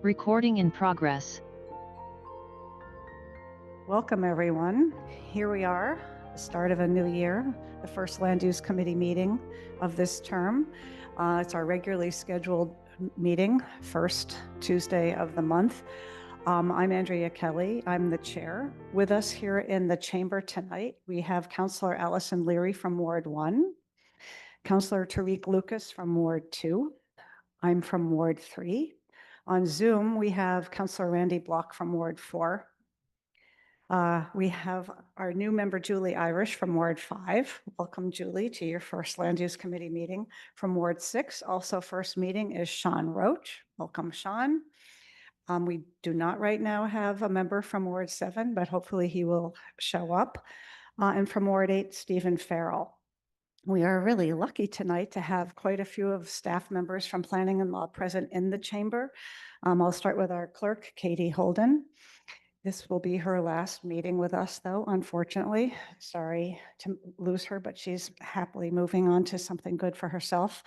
Recording in progress. Welcome, everyone. Here we are, the start of a new year, the first Land Use Committee meeting of this term. It's our regularly scheduled meeting, first Tuesday of the month. I'm Andrea Kelly. I'm the chair. With us here in the chamber tonight, we have Councillor Allison Leary from Ward 1, Councillor Tariq Lucas from Ward 2. I'm from Ward 3. On Zoom, we have Councillor Randy Block from Ward 4. We have our new member, Julie Irish from Ward 5. Welcome, Julie, to your first Land Use Committee meeting. From Ward 6, also first meeting is Sean Roach. Welcome, Sean. We do not right now have a member from Ward 7, but hopefully he will show up. And from Ward 8, Stephen Farrell. We are really lucky tonight to have quite a few of staff members from Planning and Law present in the chamber. I'll start with our clerk, Katie Holden. This will be her last meeting with us, though, unfortunately. Sorry to lose her, but she's happily moving on to something good for herself.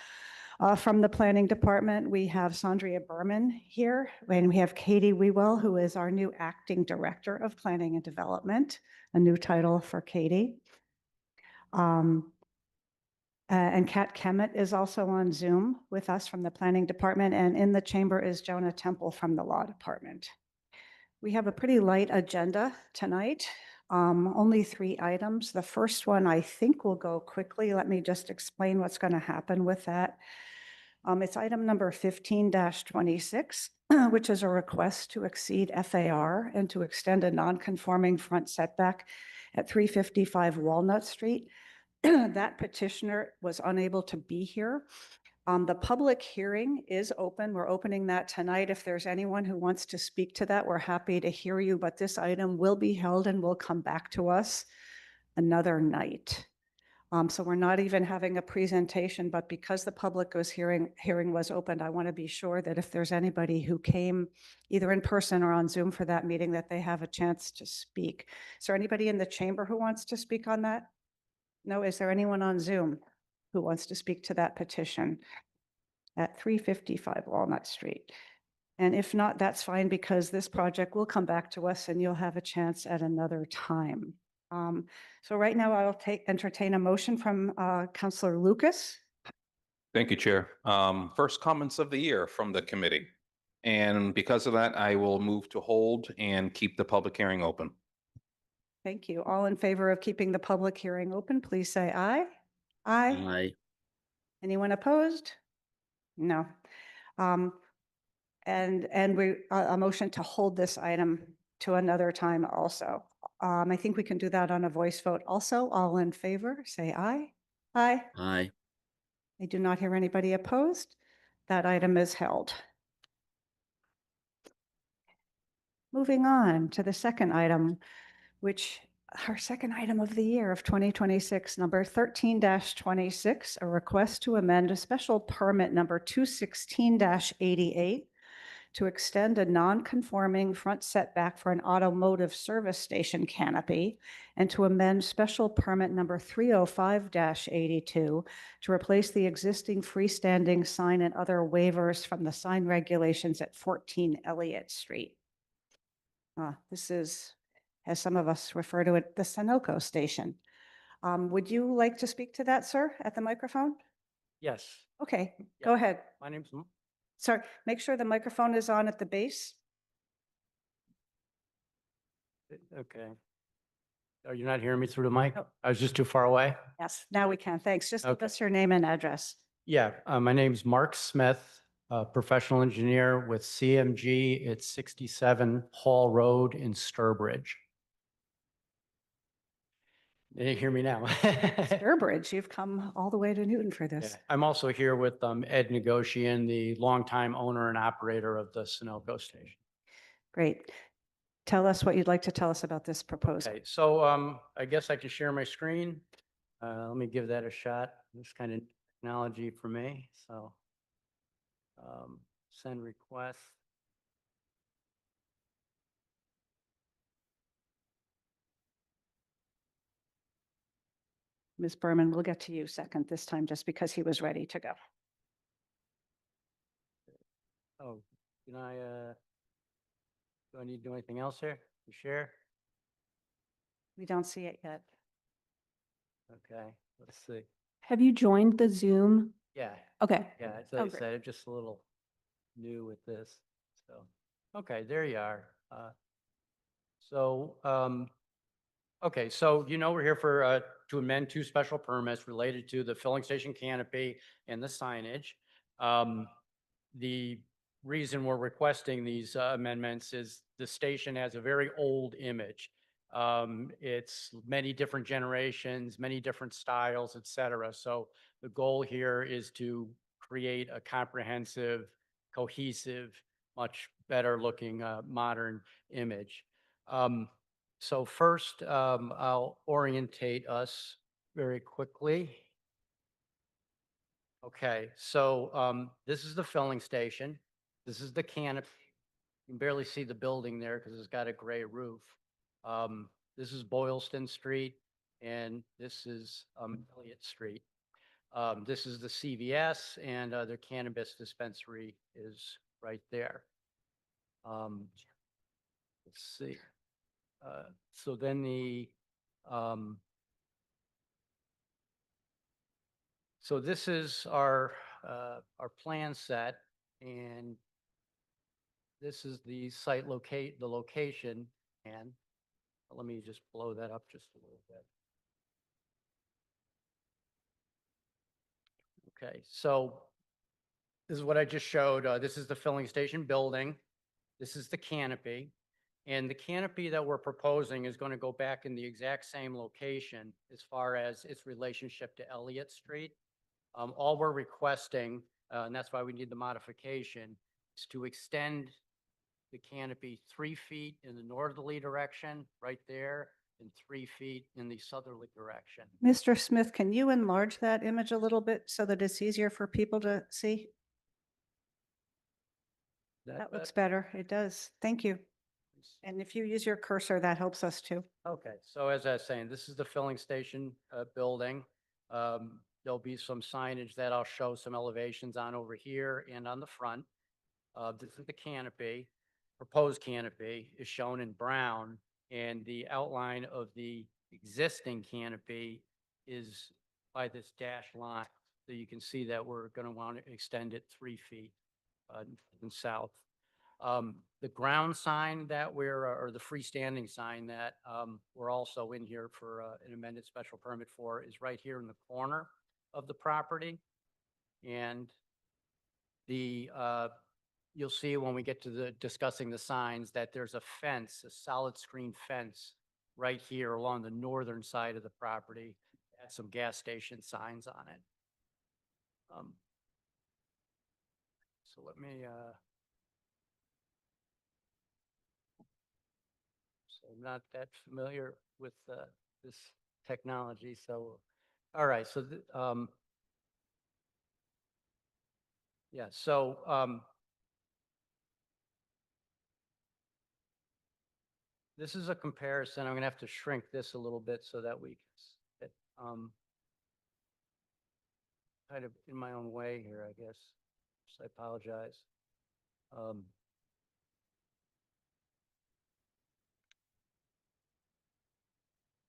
From the Planning Department, we have Sandria Berman here, and we have Katie Wewell, who is our new Acting Director of Planning and Development, a new title for Katie. And Kat Kemet is also on Zoom with us from the Planning Department, and in the chamber is Jonah Temple from the Law Department. We have a pretty light agenda tonight, only 3 items. The first one I think will go quickly. Let me just explain what's going to happen with that. It's item number 15-26, which is a request to exceed FAR and to extend a non-conforming front setback at 355 Walnut Street. That petitioner was unable to be here. The public hearing is open. We're opening that tonight. If there's anyone who wants to speak to that, we're happy to hear you, but this item will be held and will come back to us another night. So we're not even having a presentation, but because the public hearing was opened, I want to be sure that if there's anybody who came either in person or on Zoom for that meeting, that they have a chance to speak. Is there anybody in the chamber who wants to speak on that? No, is there anyone on Zoom who wants to speak to that petition at 355 Walnut Street? And if not, that's fine, because this project will come back to us and you'll have a chance at another time. So right now I'll entertain a motion from Councillor Lucas. Thank you, Chair. First comments of the year from the committee. And because of that, I will move to hold and keep the public hearing open. Thank you. All in favor of keeping the public hearing open, please say aye. Aye. Aye. Anyone opposed? No. And we a motion to hold this item to another time also. I think we can do that on a voice vote also. All in favor, say aye. Aye. Aye. I do not hear anybody opposed. That item is held. Moving on to the second item, which our second item of the year of 2026, number 13-26, a request to amend a special permit number 216-88 to extend a non-conforming front setback for an automotive service station canopy, and to amend special permit number 305-82 to replace the existing freestanding sign and other waivers from the sign regulations at 14 Elliott Street. This is, as some of us refer to it, the Sunoco station. Would you like to speak to that, sir, at the microphone? Yes. Okay, go ahead. My name's Sorry, make sure the microphone is on at the base. okay. Are you not hearing me through the mic? No. I was just too far away. Yes, now we can. Thanks. Just give Okay. us your name and address. Yeah, my name's Mark Smith, professional engineer with CMG. It's 67 Hall Road in Sturbridge. They didn't hear me now. Sturbridge, you've come all the way to Newton for Yeah. this. I'm also here with Ed Negotian, the longtime owner and operator of the Sunoco station. Great. Tell us what you'd like to tell us about this proposal. Okay, so I guess I can share my screen. Let me give that a shot. This kind of technology for me. So send request. Ms. Berman, we'll get to you second this time, just because he was ready to go. Oh, Can I, do I need to do anything else here? You share? We don't see it yet. Okay, let's see. Have you joined the Zoom? Yeah, Okay. yeah, as Oh, I great. said, I'm just a little new with this, so, okay, there you are. So, okay, so we're here for, to amend two special permits related to the filling station canopy and the signage. The reason we're requesting these amendments is the station has a very old image. It's many different generations, many different styles, et cetera. So the goal here is to create a comprehensive, cohesive, much better looking modern image. So first, I'll orientate us very quickly. Okay, so this is the filling station. This is the canopy. You can barely see the building there because it's got a gray roof. This is Boylston Street, and this is Elliott Street. This is the CVS, and their cannabis dispensary is right there. Let's see. So then so this is our plan set, and this is the site the location, and let me just blow that up just a little bit. Okay, so this is what I just showed. This is the filling station building. This is the canopy. And the canopy that we're proposing is going to go back in the exact same location as far as its relationship to Elliott Street. All we're requesting, and that's why we need the modification, is to extend the canopy 3 feet in the northerly direction, right there, and 3 feet in the southerly direction. Mr. Smith, can you enlarge that image a little bit so that it's easier for people to see? That looks better. It does. Thank you. And if you use your cursor, that helps us too. Okay, so as I was saying, this is the filling station building. There'll be some signage that I'll show some elevations on over here and on the front. This is the canopy. Proposed canopy is shown in brown, and the outline of the existing canopy is by this dashed line. So you can see that we're going to want to extend it 3 feet and south. The ground sign that or the freestanding sign that we're also in here for an amended special permit for is right here in the corner of the property. And you'll see when we get to discussing the signs that there's a fence, a solid screen fence right here along the northern side of the property. It has some gas station signs on it. So let me, so I'm not that familiar with this technology. So, all right. So, yeah. So, this is a comparison. I'm going to have to shrink this a little bit so that we can, kind of in my own way here, I guess. So I apologize.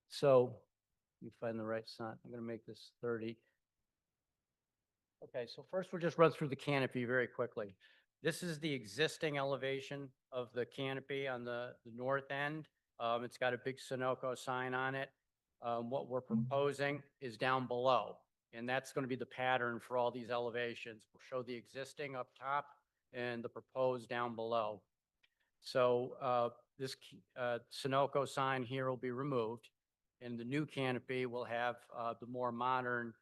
So you find the right sign. I'm going to make this 30. Okay, so first we'll just run through the canopy very quickly. This is the existing elevation of the canopy on the north end. It's got a big Sunoco sign on it. What we're proposing is down below, and that's going to be the pattern for all these elevations. We'll show the existing up top and the proposed down below. So this Sunoco sign here will be removed, and the new canopy will have the more modern,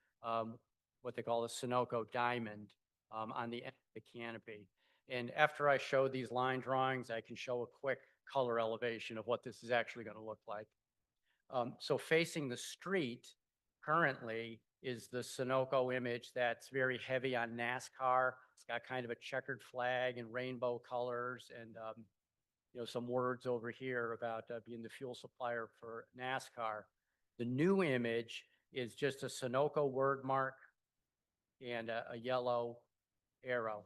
what they call the Sunoco diamond on the end of the canopy. And after I show these line drawings, I can show a quick color elevation of what this is actually going to look like. So facing the street currently is the Sunoco image that's very heavy on NASCAR. It's got kind of a checkered flag and rainbow colors, and some words over here about being the fuel supplier for NASCAR. The new image is just a Sunoco word mark and a yellow arrow.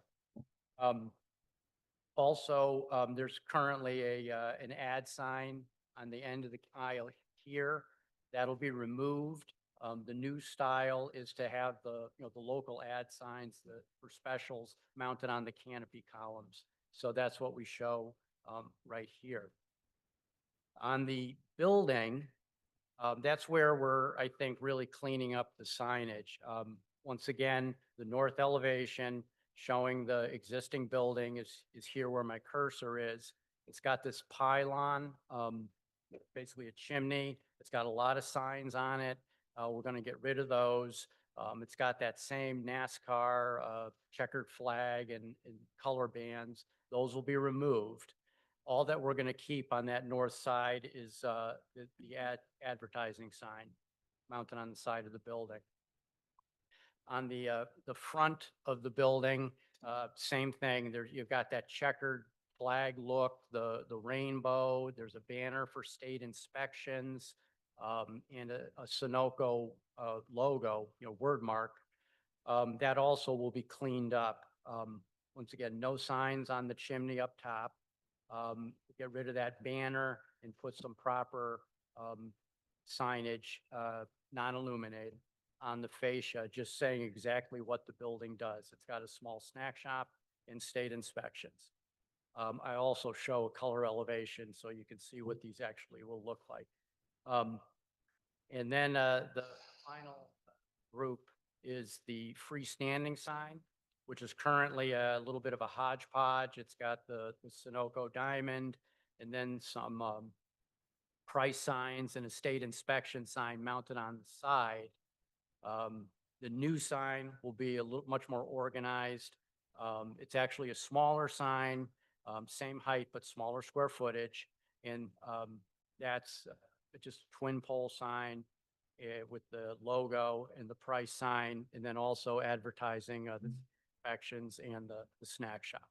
Also, there's currently an ad sign on the end of the aisle here. That'll be removed. The new style is to have the local ad signs for specials mounted on the canopy columns. So that's what we show, right here. On the building, that's where we're, I think, really cleaning up the signage. Once again, the north elevation showing the existing building is here where my cursor is. It's got this pylon, basically a chimney. It's got a lot of signs on it. We're going to get rid of those. It's got that same NASCAR checkered flag and color bands. Those will be removed. All that we're going to keep on that north side is the advertising sign mounted on the side of the building. On the front of the building, same thing. You've got that checkered flag look, the rainbow. There's a banner for state inspections, and a Sunoco logo, word mark. That also will be cleaned up. Once again, no signs on the chimney up top. Get rid of that banner and put some proper signage, non-illuminated, on the fascia, just saying exactly what the building does. It's got a small snack shop and state inspections. I also show a color elevation so you can see what these actually will look like. And then the final group is the freestanding sign, which is currently a little bit of a hodgepodge. It's got the Sunoco diamond and then some price signs and a state inspection sign mounted on the side. The new sign will be much more organized. It's actually a smaller sign, same height, but smaller square footage. And that's just a twin pole sign with the logo and the price sign, and then also advertising the inspections and the snack shop.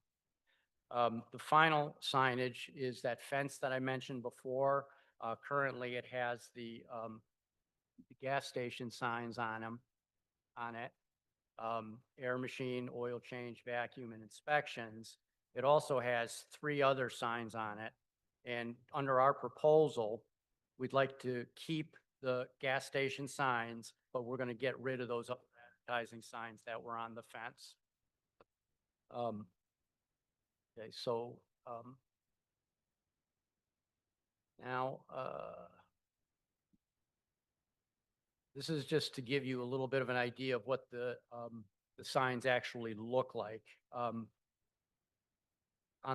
The final signage is that fence that I mentioned before. Currently, it has the gas station signs on it. Air machine, oil change, vacuum, and inspections. It also has 3 other signs on it. And under our proposal, we'd like to keep the gas station signs, but we're going to get rid of those advertising signs that were on the fence. Okay, so now this is just to give you a little bit of an idea of what the signs actually look like. On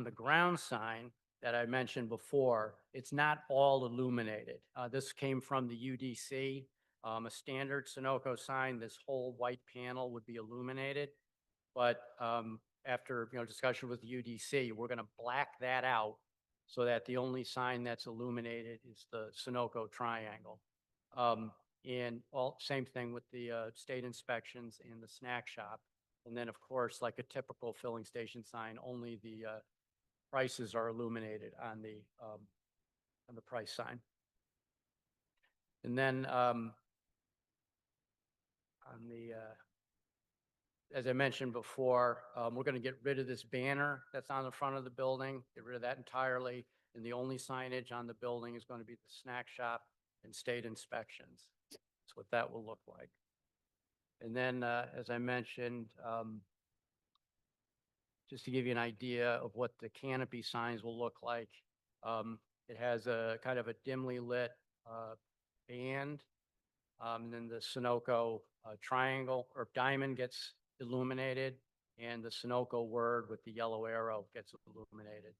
the ground sign that I mentioned before, it's not all illuminated. This came from the UDC. A standard Sunoco sign, this whole white panel would be illuminated. But after discussion with the UDC, we're going to black that out so that the only sign that's illuminated is the Sunoco triangle. And same thing with the state inspections and the snack shop. And then, of course, like a typical filling station sign, only the prices are illuminated on the price sign. And then as I mentioned before, we're going to get rid of this banner that's on the front of the building, get rid of that entirely. And the only signage on the building is going to be the snack shop and state inspections. That's what that will look like. And then, as I mentioned, just to give you an idea of what the canopy signs will look like, it has a kind of a dimly lit band, and then the Sunoco triangle or diamond gets illuminated, and the Sunoco word with the yellow arrow gets illuminated.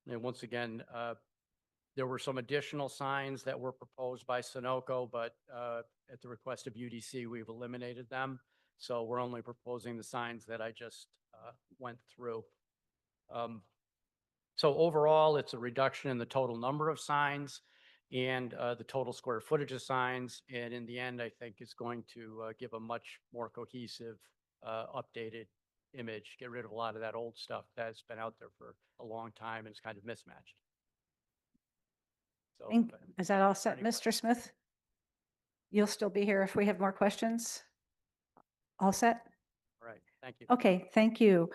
And once again, there were some additional signs that were proposed by Sunoco, but at the request of UDC, we've eliminated them. So we're only proposing the signs that I just went through. So overall, it's a reduction in the total number of signs and the total square footage of signs. And in the end, I think it's going to give a much more cohesive, updated image, get rid of a lot of that old stuff that's been out there for a long time and it's kind of mismatched. So, Is that all set, any Mr. Smith? You'll still be here if we have more questions? All set? all right, thank you. Okay, thank you.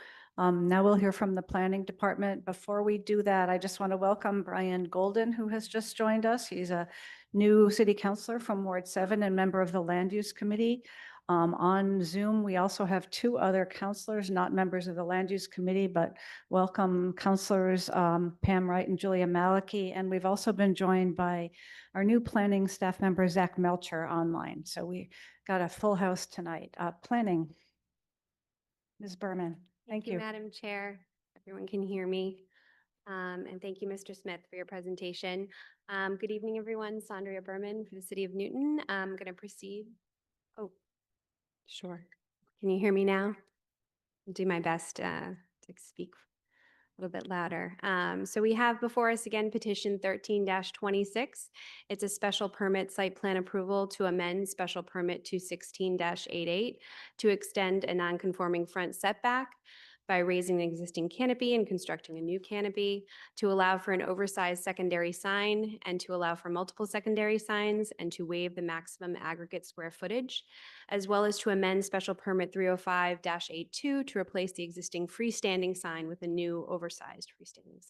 Now we'll hear from the planning department. Before we do that, I just want to welcome Brian Golden, who has just joined us. He's a new city councilor from Ward 7 and member of the Land Use Committee. On Zoom, we also have two other counselors, not members of the Land Use Committee, but welcome counselors Pam Wright and Julia Maliki. And we've also been joined by our new planning staff member, Zach Melcher, online. So we got a full house tonight. Planning. Ms. Berman, thank you. Madam Chair. Everyone can hear me. And thank you, Mr. Smith, for your presentation. Good evening, everyone. Sandria Berman for the City of Newton. I'm going to proceed. Oh, sure. Can you hear me now? I'll do my best to speak a little bit louder. So we have before us again petition 13-26. It's a special permit site plan approval to amend special permit 216-88 to extend a non-conforming front setback by raising an existing canopy and constructing a new canopy, to allow for an oversized secondary sign and to allow for multiple secondary signs, and to waive the maximum aggregate square footage, as well as to amend special permit 305-82 to replace the existing freestanding sign with a new oversized freestanding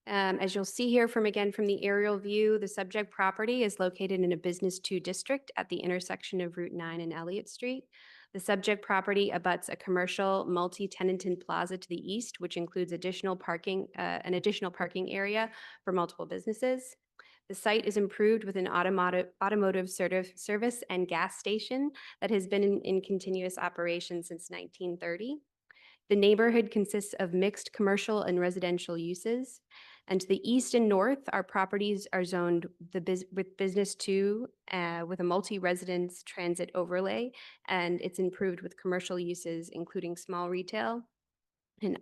sign. As you'll see here from the aerial view, the subject property is located in a Business 2 district at the intersection of Route 9 and Elliott Street. The subject property abuts a commercial multi-tenanted plaza to the east, which includes an additional parking area for multiple businesses. The site is improved with an automotive service and gas station that has been in continuous operation since 1930. The neighborhood consists of mixed commercial and residential uses. And to the east and north, our properties are zoned with Business 2 with a multi-residence transit overlay, and it's improved with commercial uses, including small retail and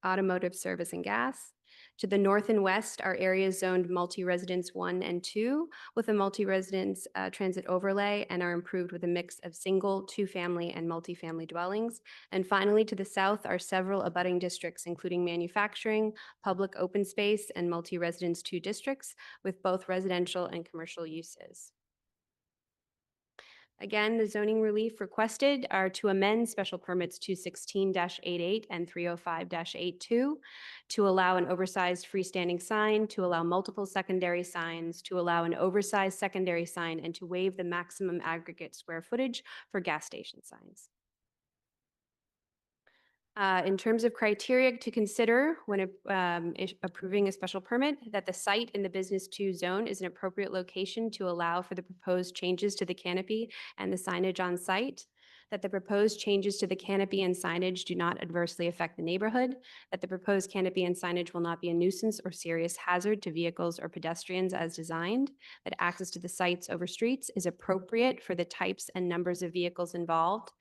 automotive service and gas. To the north and west, our areas zoned multi-residence 1 and 2 with a multi-residence transit overlay and are improved with a mix of single, two-family, and multifamily dwellings. And finally, to the south are several abutting districts, including manufacturing, public open space, and multi-residence 2 districts with both residential and commercial uses. Again, the zoning relief requested are to amend special permits 216-88 and 305-82 to allow an oversized freestanding sign, to allow multiple secondary signs, to allow an oversized secondary sign, and to waive the maximum aggregate square footage for gas station signs. In terms of criteria to consider when approving a special permit, that the site in the Business 2 zone is an appropriate location to allow for the proposed changes to the canopy and the signage on site, that the proposed changes to the canopy and signage do not adversely affect the neighborhood, that the proposed canopy and signage will not be a nuisance or serious hazard to vehicles or pedestrians as designed, that access to the sites over streets is appropriate for the types and numbers of vehicles involved,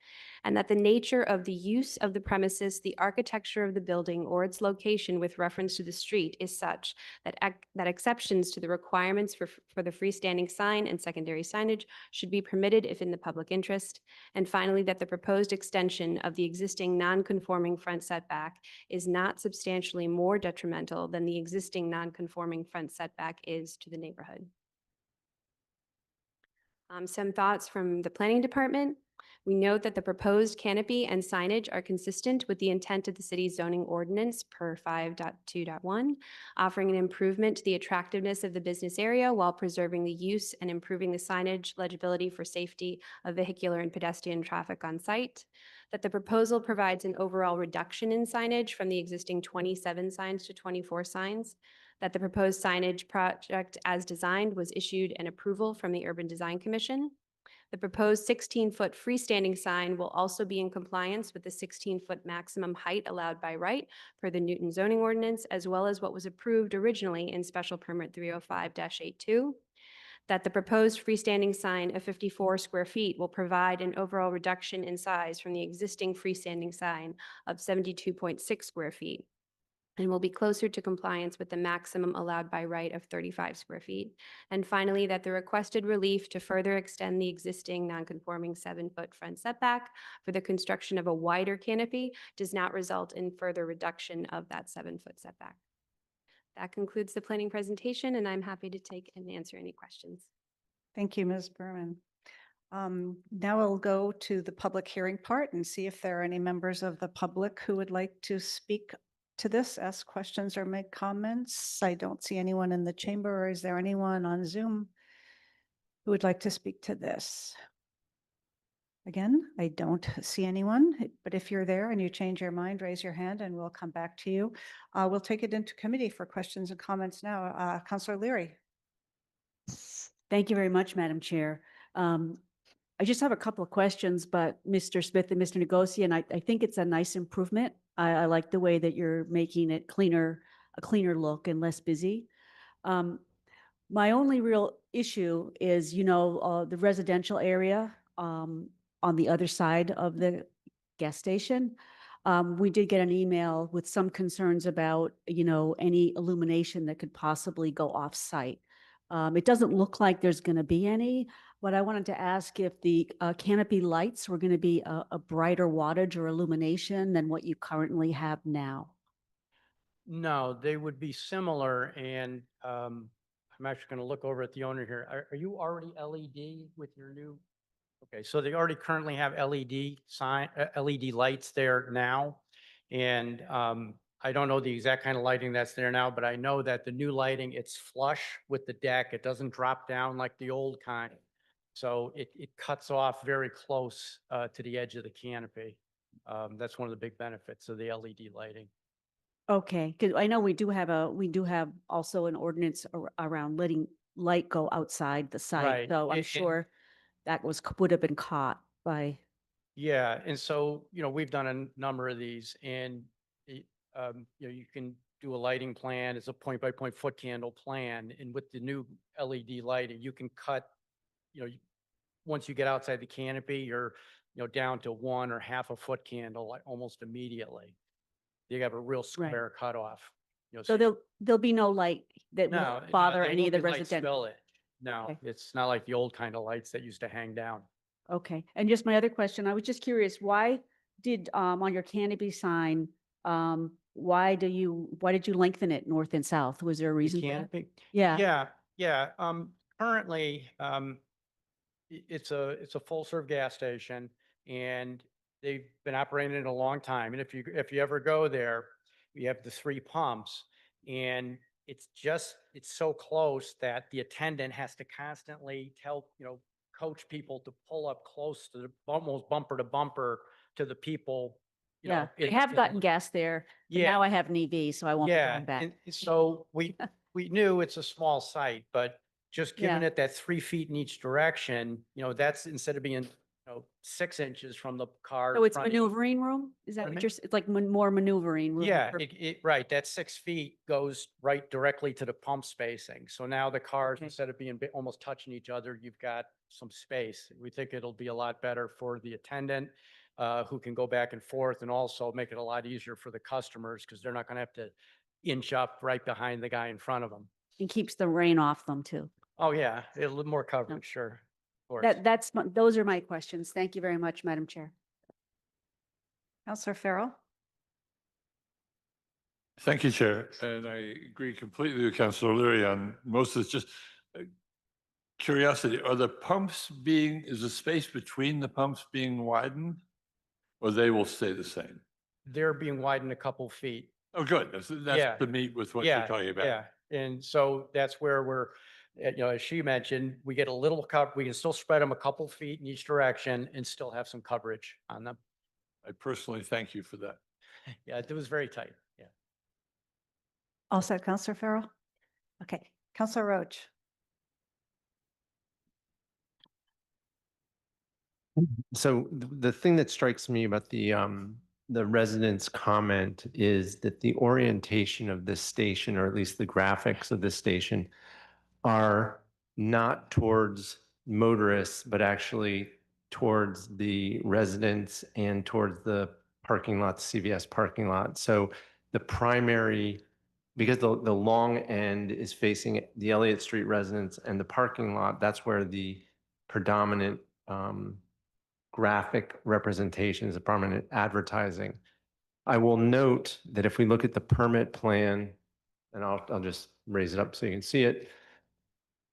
and that the nature of the use of the premises, the architecture of the building, or its location with reference to the street is such that exceptions to the requirements for the freestanding sign and secondary signage should be permitted if in the public interest. And finally, that the proposed extension of the existing non-conforming front setback is not substantially more detrimental than the existing non-conforming front setback is to the neighborhood. Some thoughts from the planning department. We note that the proposed canopy and signage are consistent with the intent of the city's zoning ordinance per 5.2.1, offering an improvement to the attractiveness of the business area while preserving the use and improving the signage legibility for safety of vehicular and pedestrian traffic on site. That the proposal provides an overall reduction in signage from the existing 27 signs to 24 signs. That the proposed signage project as designed was issued an approval from the Urban Design Commission. The proposed 16-foot freestanding sign will also be in compliance with the 16-foot maximum height allowed by right per the Newton zoning ordinance, as well as what was approved originally in special permit 305-82. That the proposed freestanding sign of 54 square feet will provide an overall reduction in size from the existing freestanding sign of 72.6 square feet, and will be closer to compliance with the maximum allowed by right of 35 square feet. And finally, that the requested relief to further extend the existing non-conforming 7-foot front setback for the construction of a wider canopy does not result in further reduction of that 7-foot setback. That concludes the planning presentation, and I'm happy to take and answer any questions. Thank you, Ms. Berman. Now we'll go to the public hearing part and see if there are any members of the public who would like to speak to this, ask questions or make comments. I don't see anyone in the chamber, or is there anyone on Zoom who would like to speak to this? Again, I don't see anyone, but if you're there and you change your mind, raise your hand and we'll come back to you. We'll take it into committee for questions and comments now. Councillor Leary. Thank you very much, Madam Chair. I just have a couple of questions, but Mr. Smith and Mr. Negosian, I think it's a nice improvement. I like the way that you're making it cleaner, a cleaner look and less busy. My only real issue is, the residential area on the other side of the gas station. We did get an email with some concerns about, any illumination that could possibly go off-site. It doesn't look like there's going to be any, but I wanted to ask if the canopy lights were going to be a brighter wattage or illumination than what you currently have now. No, they would be similar, and I'm actually going to look over at the owner here. Are you already LED with your new? Okay, so they already currently have LED lights there now. And I don't know the exact kind of lighting that's there now, but I know that the new lighting, it's flush with the deck. It doesn't drop down like the old kind. So it cuts off very close to the edge of the canopy. That's one of the big benefits of the LED lighting. Okay, because I know we do have also an ordinance around letting light go outside the site. Right. So I'm sure that would have been caught by. Yeah, and so, we've done a number of these, and you can do a lighting plan. It's a point-by-point foot candle plan, and with the new LED lighting, you can cut, once you get outside the canopy, you're, down to 1 or half a foot candle, like almost immediately. You have a real square cutoff. So there'll be no light that No, will bother there any will of the be light residential. spillage. No, Okay. it's not like the old kind of lights that used to hang down. Okay, and just my other question, I was just curious, why did, on your canopy sign, why did you lengthen it north and south? Was there a The reason for that? canopy? Yeah, Yeah. Currently, it's a full serve gas station, and they've been operating it a long time. And if you ever go there, you have the 3 pumps, and it's so close that the attendant has to constantly coach people to pull up close to almost bumper to bumper to the people. yeah, I have gotten gas there, but now I have an EV, so I won't be Yeah, going back. and so we knew it's a small site, but just giving Yeah. it that 3 feet in each direction, that's instead of being, 6 inches from the car. So it's front- maneuvering room? Is that Pardon what me? it's like more maneuvering room? Yeah, for- right. That 6 feet goes right directly to the pump spacing. So now the cars, Okay. instead of being almost touching each other, you've got some space. We think it'll be a lot better for the attendant, who can go back and forth, and also make it a lot easier for the customers because they're not going to have to inch up right behind the guy in front of them. And keeps the rain off them too. Oh, yeah, a little more coverage, sure. Of course. Those are my questions. Thank you very much, Madam Chair. Councillor Farrell. Thank you, Chair. And I agree completely with Councillor O'Leary on most of this. Just curiosity, is the space between the pumps being widened? Or they will stay the same? They're being widened a couple feet. Oh, good. That's Yeah. to meet with what you're talking about. Yeah, and so that's where we're, as she mentioned, we get a little we can still spread them a couple feet in each direction and still have some coverage on them. I personally thank you for that. Yeah, it was very tight, yeah. All set, Councillor Farrell? Okay, Councillor Roach. So the thing that strikes me about the residents' comment is that the orientation of this station, or at least the graphics of this station, are not towards motorists, but actually towards the residents and towards the parking lot, CVS parking lot. So the primary, because the long end is facing the Elliott Street residents and the parking lot, that's where the predominant graphic representations, the prominent advertising. I will note that if we look at the permit plan, and I'll just raise it up so you can see it.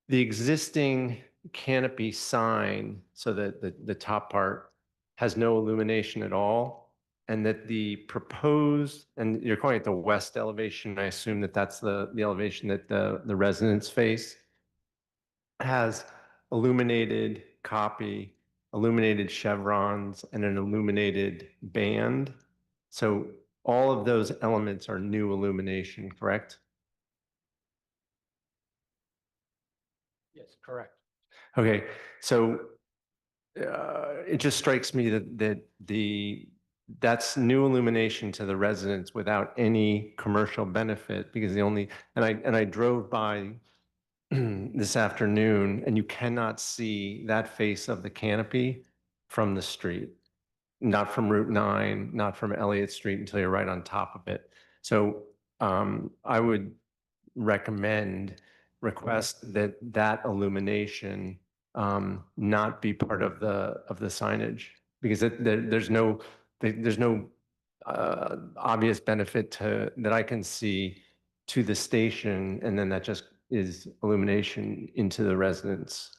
The existing canopy sign, so that the top part has no illumination at all, and that the proposed, and you're calling it the west elevation, I assume that that's the elevation that the residents face, has illuminated copy, illuminated chevrons, and an illuminated band. So all of those elements are new illumination, correct? Yes, correct. Okay, so it just strikes me that's new illumination to the residents without any commercial benefit, because I drove by this afternoon, and you cannot see that face of the canopy from the street, not from Route 9, not from Elliott Street until you're right on top of it. So I would request that that illumination not be part of the signage, because there's no obvious benefit that I can see to the station, and then that just is illumination into the residents.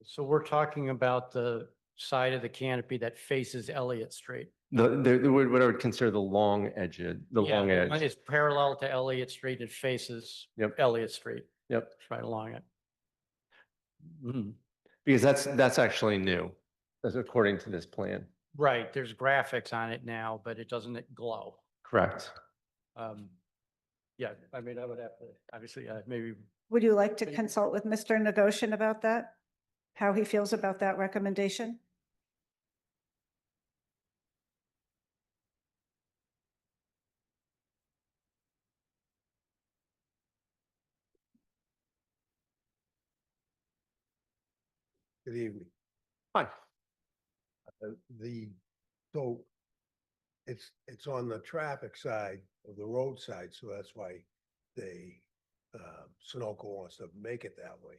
So we're talking about the side of the canopy that faces Elliott Street. What I would consider the long edge, Yeah, it's parallel to Elliott Street. It faces Yep. Elliott Street. Yep. It's right along it. Mhm. Because that's actually new, as according to this plan. Right, there's graphics on it now, but it doesn't glow. Correct. Yeah, I mean, I would have to, obviously, maybe, Would you like to consult with Mr. Negoshian about that? How he feels about that recommendation? Good evening. Hi. So it's on the traffic side of the road side, so that's why Sunoco wants to make it that way.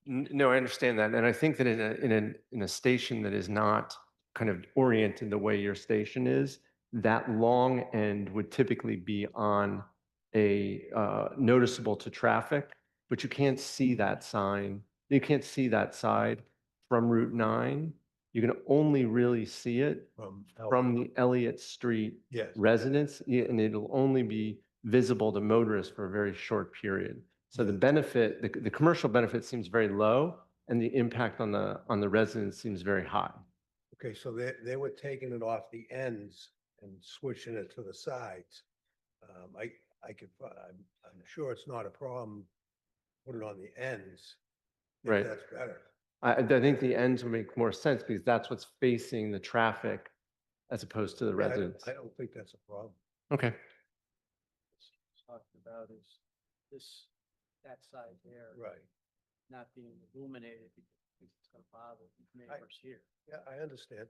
No, I understand that. And I think that in a station that is not kind of oriented the way your station is, that long end would typically be on a noticeable to traffic, but you can't see that sign. You can't see that side from Route 9. You can only really see it from the Elliott Street Yes, residents, and it'll only be visible to motorists for a very short period. So the benefit, the commercial benefit seems very low, and the impact on the residents seems very high. okay, so they were taking it off the ends and switching it to the sides. I'm sure it's not a problem, put it on the ends. if Right. That's better. I think the ends would make more sense, because that's what's facing the traffic as opposed to the Yeah, residents. I don't think that's a problem. Okay. talked about is this, that side there. Right. Not being illuminated because it's gonna bother neighbors here. Yeah, I understand.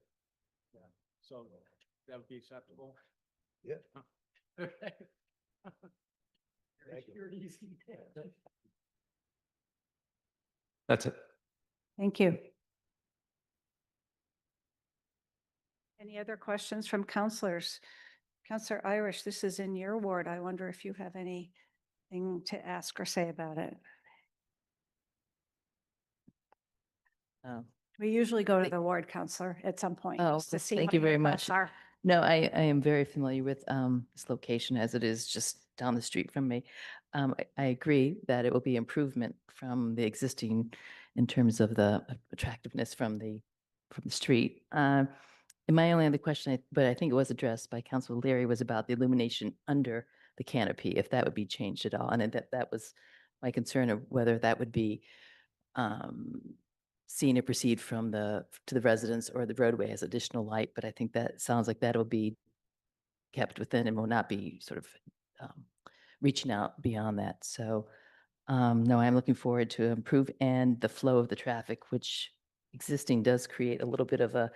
So that would be acceptable? Yeah. Okay. Thank you. You're an easy man. That's it. Thank you. Any other questions from counselors? Counselor Irish, this is in your ward. I wonder if you have anything to ask or say about it. We usually go to the ward counselor at some point. Oh, just to see thank what you your very thoughts much. are. No, I am very familiar with this location, as it is just down the street from me. I agree that it will be improvement from the existing in terms of the attractiveness from the street. And my only other question, but I think it was addressed by Councilor Leary, was about the illumination under the canopy, if that would be changed at all. And that was my concern of whether that would be seen or proceed from to the residents, or the roadway as additional light. But I think that sounds like that'll be kept within and will not be sort of reaching out beyond that. So no, I'm looking forward to improve and the flow of the traffic, which existing does create a little bit of the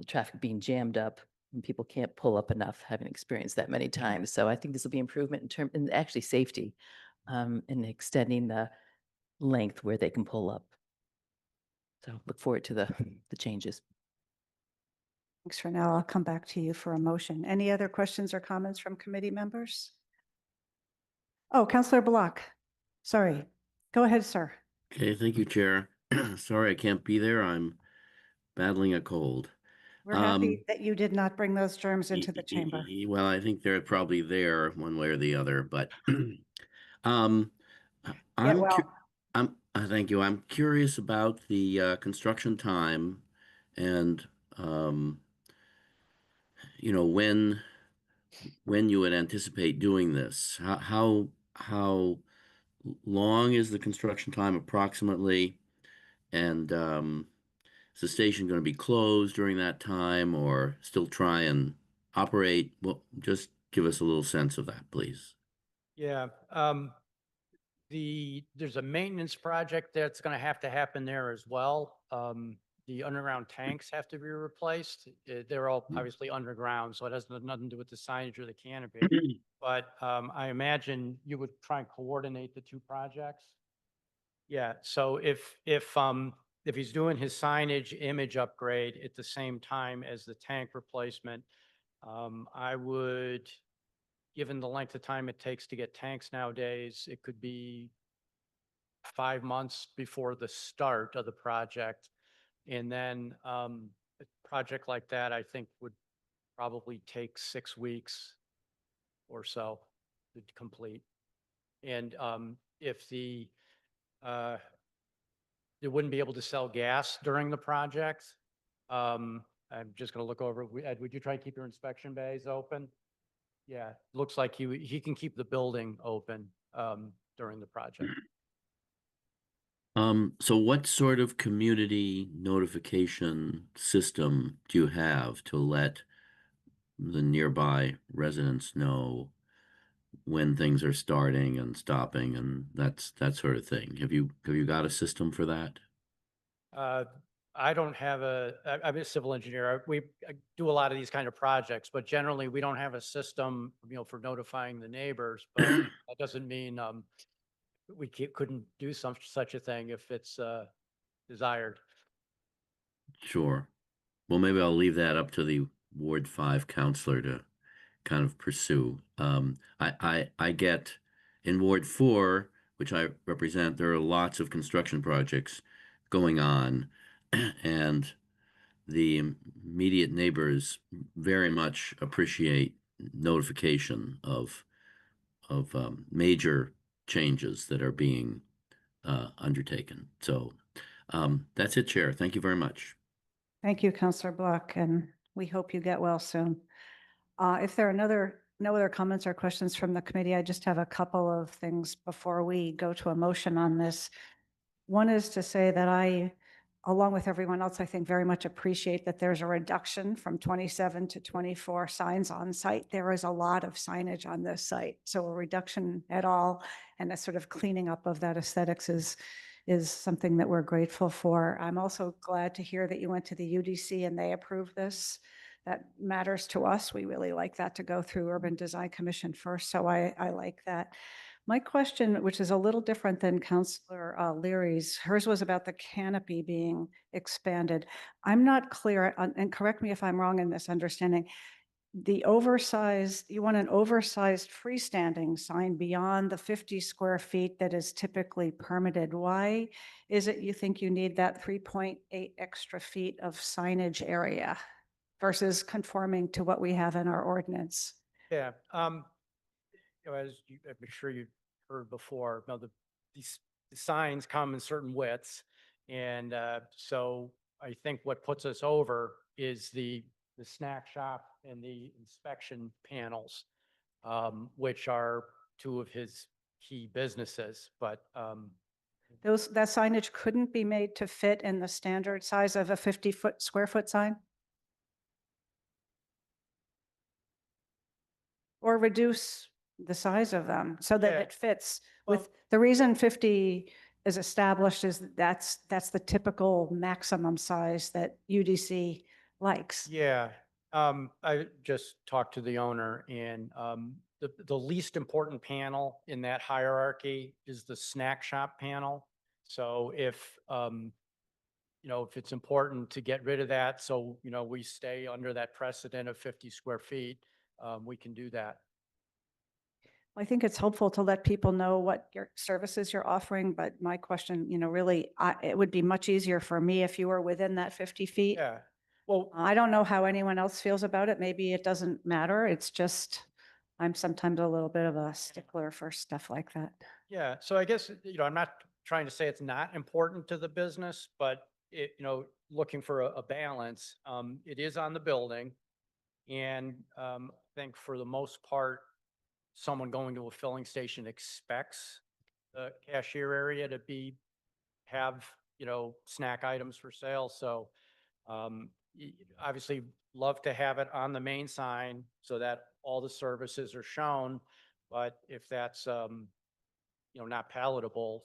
traffic being jammed up and people can't pull up enough, having experienced that many times. So I think this will be improvement and actually safety in extending the length where they can pull up. So look forward to the changes. Thanks for now. I'll come back to you for a motion. Any other questions or comments from committee members? Oh, Counselor Block. Sorry. Go ahead, sir. Okay, thank you, Chair. Sorry I can't be there. I'm battling a cold. We're Um, happy that you did not bring those germs into the y- y- chamber. Well, I think they're probably there one way or the other, but um, Get I'm cu- well. thank you. I'm curious about the construction time and um, when you would anticipate doing this. How long is the construction time approximately? And is the station going to be closed during that time or still try and operate? Well, just give us a little sense of that, please. Yeah, there's a maintenance project that's going to happen there as well. The underground tanks have to be replaced. They're all obviously underground, so it has nothing to do with the signage or the canopy. But I imagine you would try and coordinate the two projects. Yeah, so if he's doing his signage image upgrade at the same time as the tank replacement, I would, given the length of time it takes to get tanks nowadays, it could be 5 months before the start of the project. And then a project like that, I think, would probably take 6 weeks or so to complete. And if uh, they wouldn't be able to sell gas during the project, I'm just going to look over. Ed, would you try to keep your inspection bays open? Yeah, looks like he can keep the building open during the project. So what sort of community notification system do you have to let the nearby residents know when things are starting and stopping and that sort of thing? Have you got a system for that? Uh, I don't have I'm a civil engineer. We do a lot of these kind of projects, but generally we don't have a system, for notifying the neighbors. But that doesn't mean we couldn't do such a thing if it's desired. Sure. Well, maybe I'll leave that up to the Ward 5 counselor to kind of pursue. I get in Ward 4, which I represent, there are lots of construction projects going on, and the immediate neighbors very much appreciate notification of major changes that are being undertaken. So that's it, Chair. Thank you very much. Thank you, Counselor Block, and we hope you get well soon. If there are no other comments or questions from the committee, I just have a couple of things before we go to a motion on this. One is to say that I, along with everyone else, I think very much appreciate that there's a reduction from 27 to 24 signs on site. There is a lot of signage on this site. So a reduction at all and a sort of cleaning up of that aesthetics is something that we're grateful for. I'm also glad to hear that you went to the UDC and they approved this. That matters to us. We really like that to go through Urban Design Commission first. So I like that. My question, which is a little different than Councillor Leary's, hers was about the canopy being expanded. I'm not clear, and correct me if I'm wrong in this understanding. The oversized, you want an oversized freestanding sign beyond the 50 square feet that is typically permitted. Why is it you think you need that 3.8 extra feet of signage area versus conforming to what we have in our ordinance? Yeah. I'm sure you've heard before, these signs come in certain widths. And so I think what puts us over is the snack shop and the inspection panels, which are two of his key businesses. But That signage couldn't be made to fit in the standard size of a 50 square foot sign? Or reduce the size of them so that Yeah. it fits Well- with, the reason 50 is established is that's the typical maximum size that UDC likes. Yeah, I just talked to the owner and the least important panel in that hierarchy is the snack shop panel. So if if it's important to get rid of that, so we stay under that precedent of 50 square feet, we can do that. I think it's helpful to let people know what your services you're offering, but my question, really, it would be much easier for me if you were within that 50 feet. Yeah. Well, I don't know how anyone else feels about it. Maybe it doesn't matter. It's just, I'm sometimes a little bit of a stickler for stuff like that. yeah. So I guess, I'm not trying to say it's not important to the business, but looking for a balance, it is on the building. And I think for the most part, someone going to a filling station expects the cashier area to have, snack items for sale. So obviously love to have it on the main sign so that all the services are shown. But if that's, not palatable,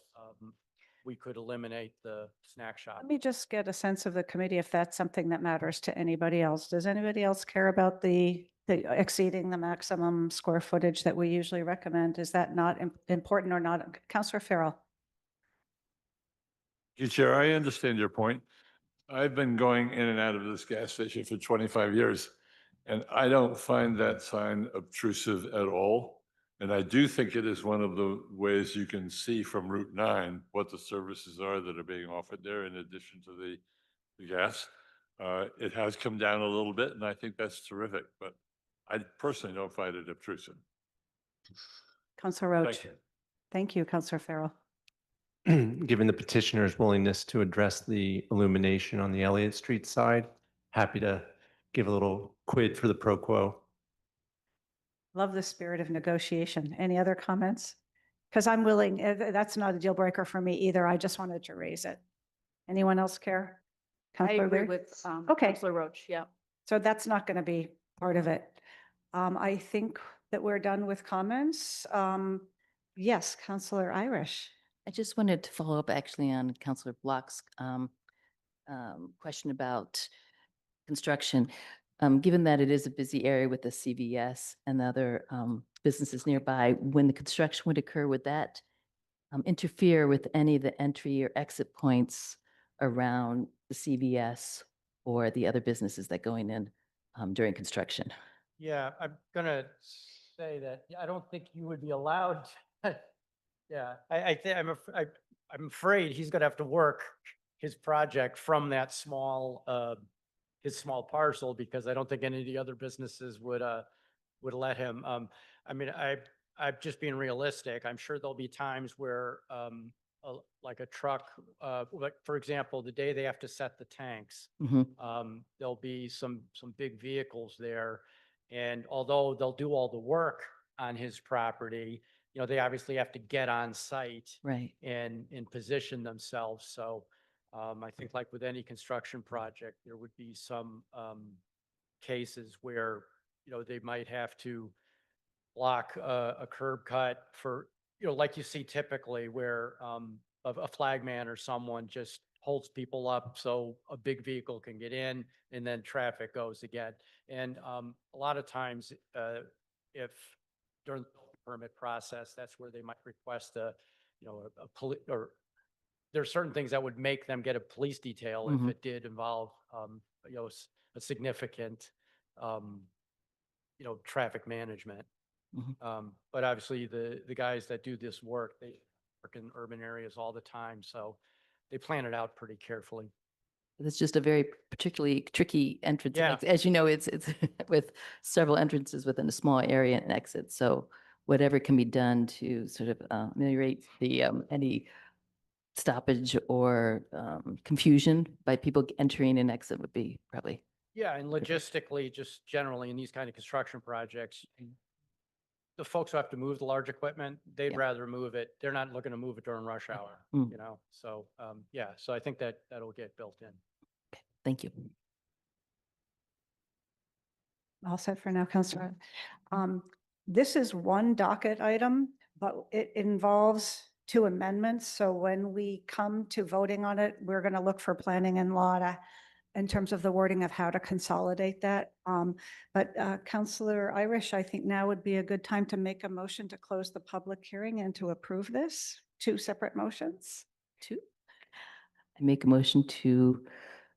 we could eliminate the snack shop. Let me just get a sense of the committee if that's something that matters to anybody else. Does anybody else care about the exceeding the maximum square footage that we usually recommend? Is that not important or not? Councillor Farrell? Chair, I understand your point. I've been going in and out of this gas station for 25 years, and I don't find that sign obtrusive at all. And I do think it is one of the ways you can see from Route 9 what the services are that are being offered there in addition to the gas. It has come down a little bit, and I think that's terrific, but I personally don't find it obtrusive. Councillor Thank Roach? you. Thank you, Councillor Farrell. Given the petitioner's willingness to address the illumination on the Elliott Street side, happy to give a little quid for the pro quo. Love the spirit of negotiation. Any other comments? Because I'm willing, that's not a deal breaker for me either. I just wanted to raise it. Anyone else care? I Councillor agree Leary? with Okay. Councillor Roach, yeah. So that's not going to be part of it. I think that we're done with comments. Yes, Councillor Irish. I just wanted to follow up actually on Councillor Block's question about construction. Given that it is a busy area with the CVS and the other businesses nearby, when the construction would occur, would that interfere with any of the entry or exit points around the CVS or the other businesses that going in during construction? Yeah, I'm gonna say that I don't think you would be allowed. Yeah, I'm afraid he's gonna have to work his project from that his small parcel, because I don't think any of the other businesses would let him. I mean, I'm just being realistic. I'm sure there'll be times where like a truck, like for example, the day they have to set the tanks, there'll be some big vehicles there. And although they'll do all the work on his property, they obviously have to get on site Right. and position themselves. So I think like with any construction project, there would be some cases where, they might have to block a curb cut for, like you see typically where a flagman or someone just holds people up so a big vehicle can get in and then traffic goes again. And a lot of times, if during the permit process, that's where they might request a police, or there's certain things that would make them get a police detail if it did involve, a significant, traffic management. But obviously the guys that do this work, they work in urban areas all the time. So they plan it out pretty carefully. It's just a very particularly tricky entrance. Yeah. As you know, it's with several entrances within a small area and exit. So whatever can be done to sort of ameliorate the any stoppage or confusion by people entering and exit would be probably. Yeah, and logistically, just generally in these kind of construction projects, the folks who have to move the large equipment, they'd Yeah. rather move it. They're not looking to move it during rush hour, Mm. So, yeah, so I think that'll get built in. Thank you. All set for now, Councillor. This is one docket item, but it involves two amendments. So when we come to voting on it, we're going to look for planning and law in terms of the wording of how to consolidate that. But Councillor Irish, I think now would be a good time to make a motion to close the public hearing and to approve this. Two separate motions. I make a motion to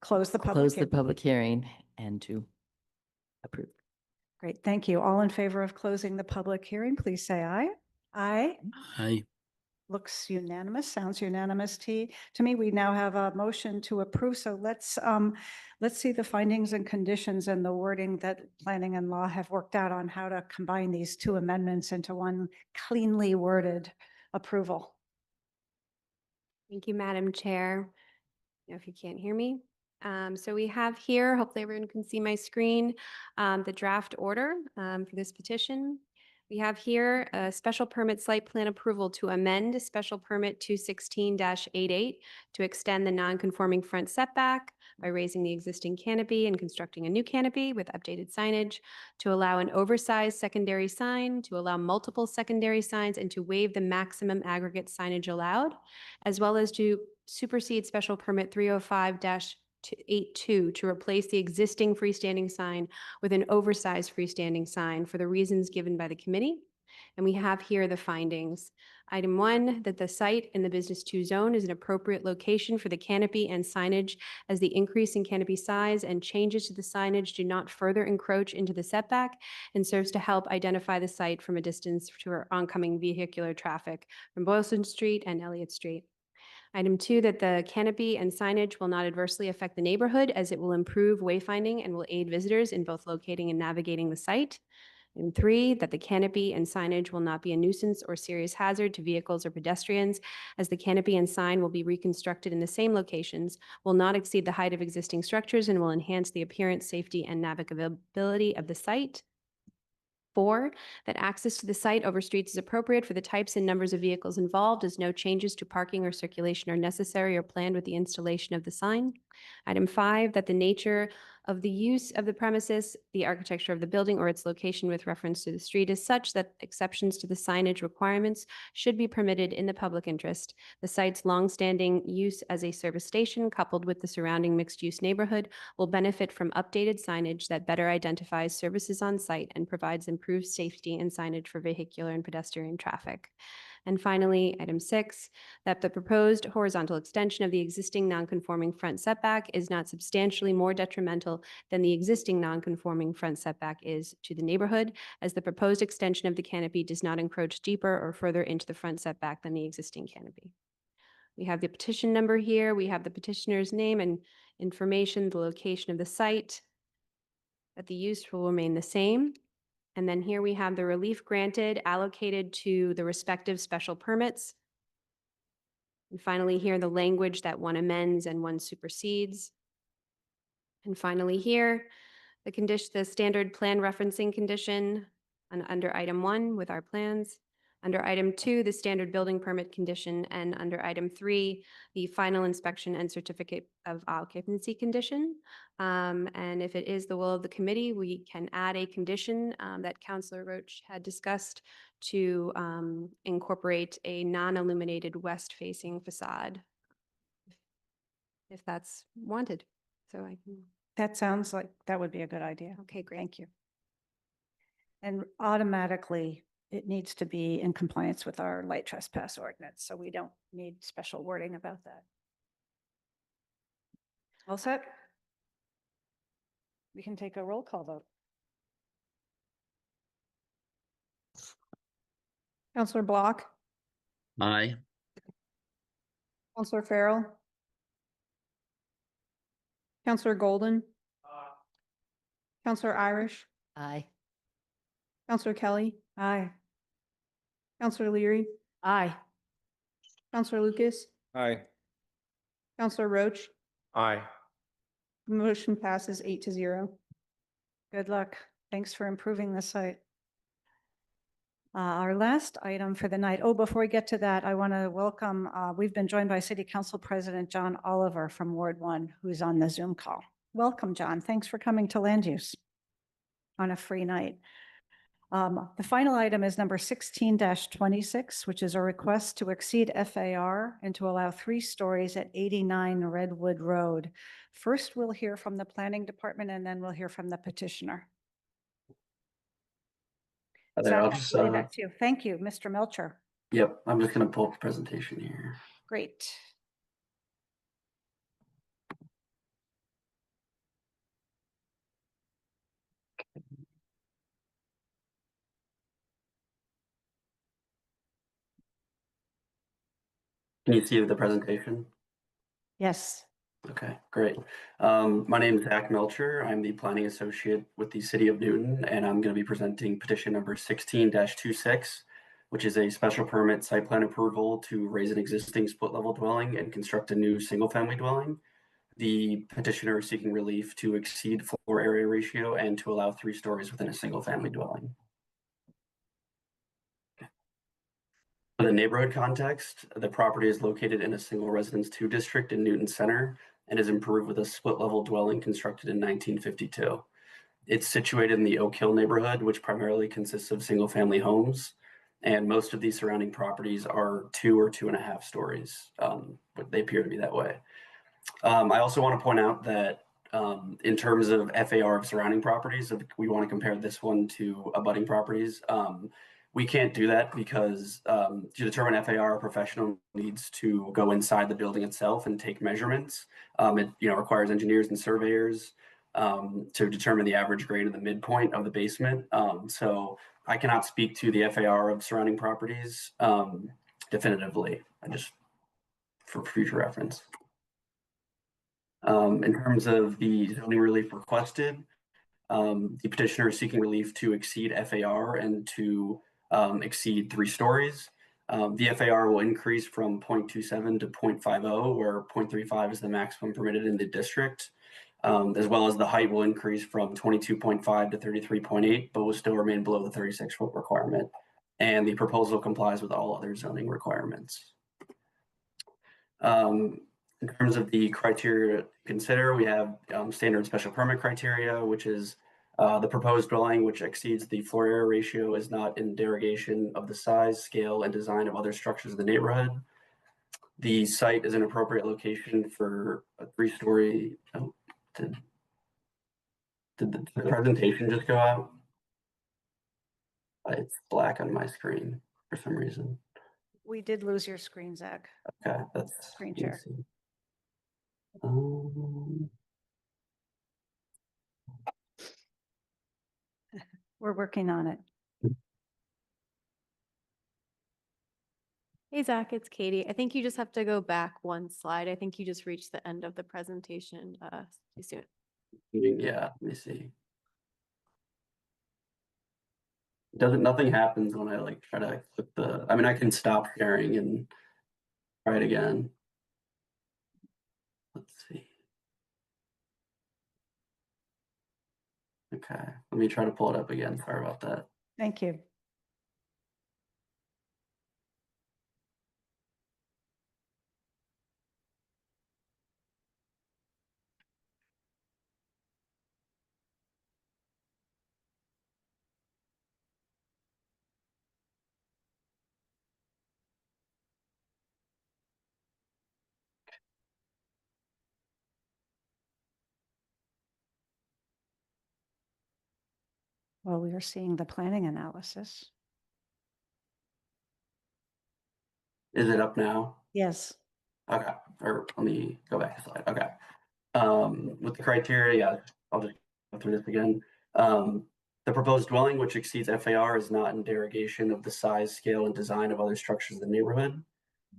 Close the public close the hearing. public hearing and to approve. Great, thank you. All in favor of closing the public hearing, please say aye. Aye. Aye. Looks unanimous, sounds unanimous to me. We now have a motion to approve. So let's see the findings and conditions and the wording that planning and law have worked out on how to combine these two amendments into one cleanly worded approval. Thank you, Madam Chair. If you can't hear me. So we have here, hopefully everyone can see my screen, the draft order for this petition. We have here a special permit site plan approval to amend special permit 216-88 to extend the non-conforming front setback by raising the existing canopy and constructing a new canopy with updated signage, to allow an oversized secondary sign, to allow multiple secondary signs, and to waive the maximum aggregate signage allowed, as well as to supersede special permit 305-82 to replace the existing freestanding sign with an oversized freestanding sign for the reasons given by the committee. And we have here the findings. Item 1, that the site in the Business 2 zone is an appropriate location for the canopy and signage, as the increase in canopy size and changes to the signage do not further encroach into the setback and serves to help identify the site from a distance to our oncoming vehicular traffic from Boylston Street and Elliott Street. Item 2, that the canopy and signage will not adversely affect the neighborhood, as it will improve wayfinding and will aid visitors in both locating and navigating the site. And 3, that the canopy and signage will not be a nuisance or serious hazard to vehicles or pedestrians, as the canopy and sign will be reconstructed in the same locations, will not exceed the height of existing structures, and will enhance the appearance, safety, and navigability of the site. 4, that access to the site over streets is appropriate for the types and numbers of vehicles involved, as no changes to parking or circulation are necessary or planned with the installation of the sign. Item 5, that the nature of the use of the premises, the architecture of the building, or its location with reference to the street is such that exceptions to the signage requirements should be permitted in the public interest. The site's longstanding use as a service station, coupled with the surrounding mixed-use neighborhood, will benefit from updated signage that better identifies services on site and provides improved safety and signage for vehicular and pedestrian traffic. And finally, item 6, that the proposed horizontal extension of the existing nonconforming front setback is not substantially more detrimental than the existing nonconforming front setback is to the neighborhood, as the proposed extension of the canopy does not encroach deeper or further into the front setback than the existing canopy. We have the petition number here. We have the petitioner's name and information, the location of the site, that the use will remain the same. And then here we have the relief granted allocated to the respective special permits. And finally, here the language that one amends and one supersedes. And finally here, the standard plan referencing condition under item 1 with our plans. Under item 2, the standard building permit condition, and under item 3, the final inspection and certificate of occupancy condition. And if it is the will of the committee, we can add a condition that Councilor Roach had discussed to incorporate a non-illuminated west-facing facade, if that's wanted. So I can, That sounds like that would be a good idea. okay, great. Thank you. And automatically, it needs to be in compliance with our light trespass ordinance, so we don't need special wording about that. All set? We can take a roll call vote. Counselor Block, Aye. Counselor Farrell, Counselor Golden, Counselor Irish, Aye. Counselor Kelly, Aye. Counselor Leary, Aye. Counselor Lucas, Aye. Counselor Roach. Aye. Motion passes 8-0. Good luck. Thanks for improving the site. Our last item for the night. Oh, before we get to that, I want to welcome, we've been joined by City Council President John Oliver from Ward 1, who's on the Zoom call. Welcome, John. Thanks for coming to Land Use on a free night. The final item is number 16-26, which is a request to exceed FAR and to allow 3 stories at 89 Redwood Road. First, we'll hear from the Planning Department, and then we'll hear from the petitioner. I'll Zach, just, I'll leave that to you. Thank you, Mr. Melcher. yep, I'm just going to pull up the presentation here. Great. Can you see the presentation? Yes. Okay, great. My name is Zach Melcher. I'm the planning associate with the City of Newton, and I'm going to be presenting petition number 16-26, which is a special permit site plan approval to raise an existing split level dwelling and construct a new single family dwelling. The petitioner is seeking relief to exceed floor area ratio and to allow 3 stories within a single family dwelling. For the neighborhood context, the property is located in a single residence 2 district in Newton Center and is improved with a split level dwelling constructed in 1952. It's situated in the Oak Hill neighborhood, which primarily consists of single family homes. And most of these surrounding properties are 2 or 2.5 stories, but they appear to be that way. I also want to point out that in terms of FAR of surrounding properties, if we want to compare this one to abutting properties, we can't do that because to determine FAR, a professional needs to go inside the building itself and take measurements. It requires engineers and surveyors to determine the average grade of the midpoint of the basement. So I cannot speak to the FAR of surrounding properties definitively, just for future reference. In terms of the zoning relief requested, the petitioner is seeking relief to exceed FAR and to exceed 3 stories. The FAR will increase from 0.27 to 0.50, where 0.35 is the maximum permitted in the district, as well as the height will increase from 22.5 to 33.8, but will still remain below the 36-foot requirement. And the proposal complies with all other zoning requirements. In terms of the criteria to consider, we have standard special permit criteria, which is the proposed dwelling, which exceeds the floor area ratio, is not in derogation of the size, scale, and design of other structures in the neighborhood. The site is an appropriate location for a 3-story. Oh, did the presentation just go out? It's black on my screen for some reason. We did lose your screen, Zach. Okay, that's Screen share. We're working on it. Hey, Zach, it's Katie. I think you just have to go back 1 slide. I think you just reached the end of the presentation too soon. Yeah, let me see. Nothing happens when I try to click I can stop sharing and try it again. Let's see. Okay, let me try to pull it up again. Sorry about that. Thank you. Well, we are seeing the planning analysis. Is it up now? Yes. Okay, or let me go back a slide. Okay. With the criteria, yeah, I'll just go through this again. The proposed dwelling, which exceeds FAR, is not in derogation of the size, scale, and design of other structures in the neighborhood.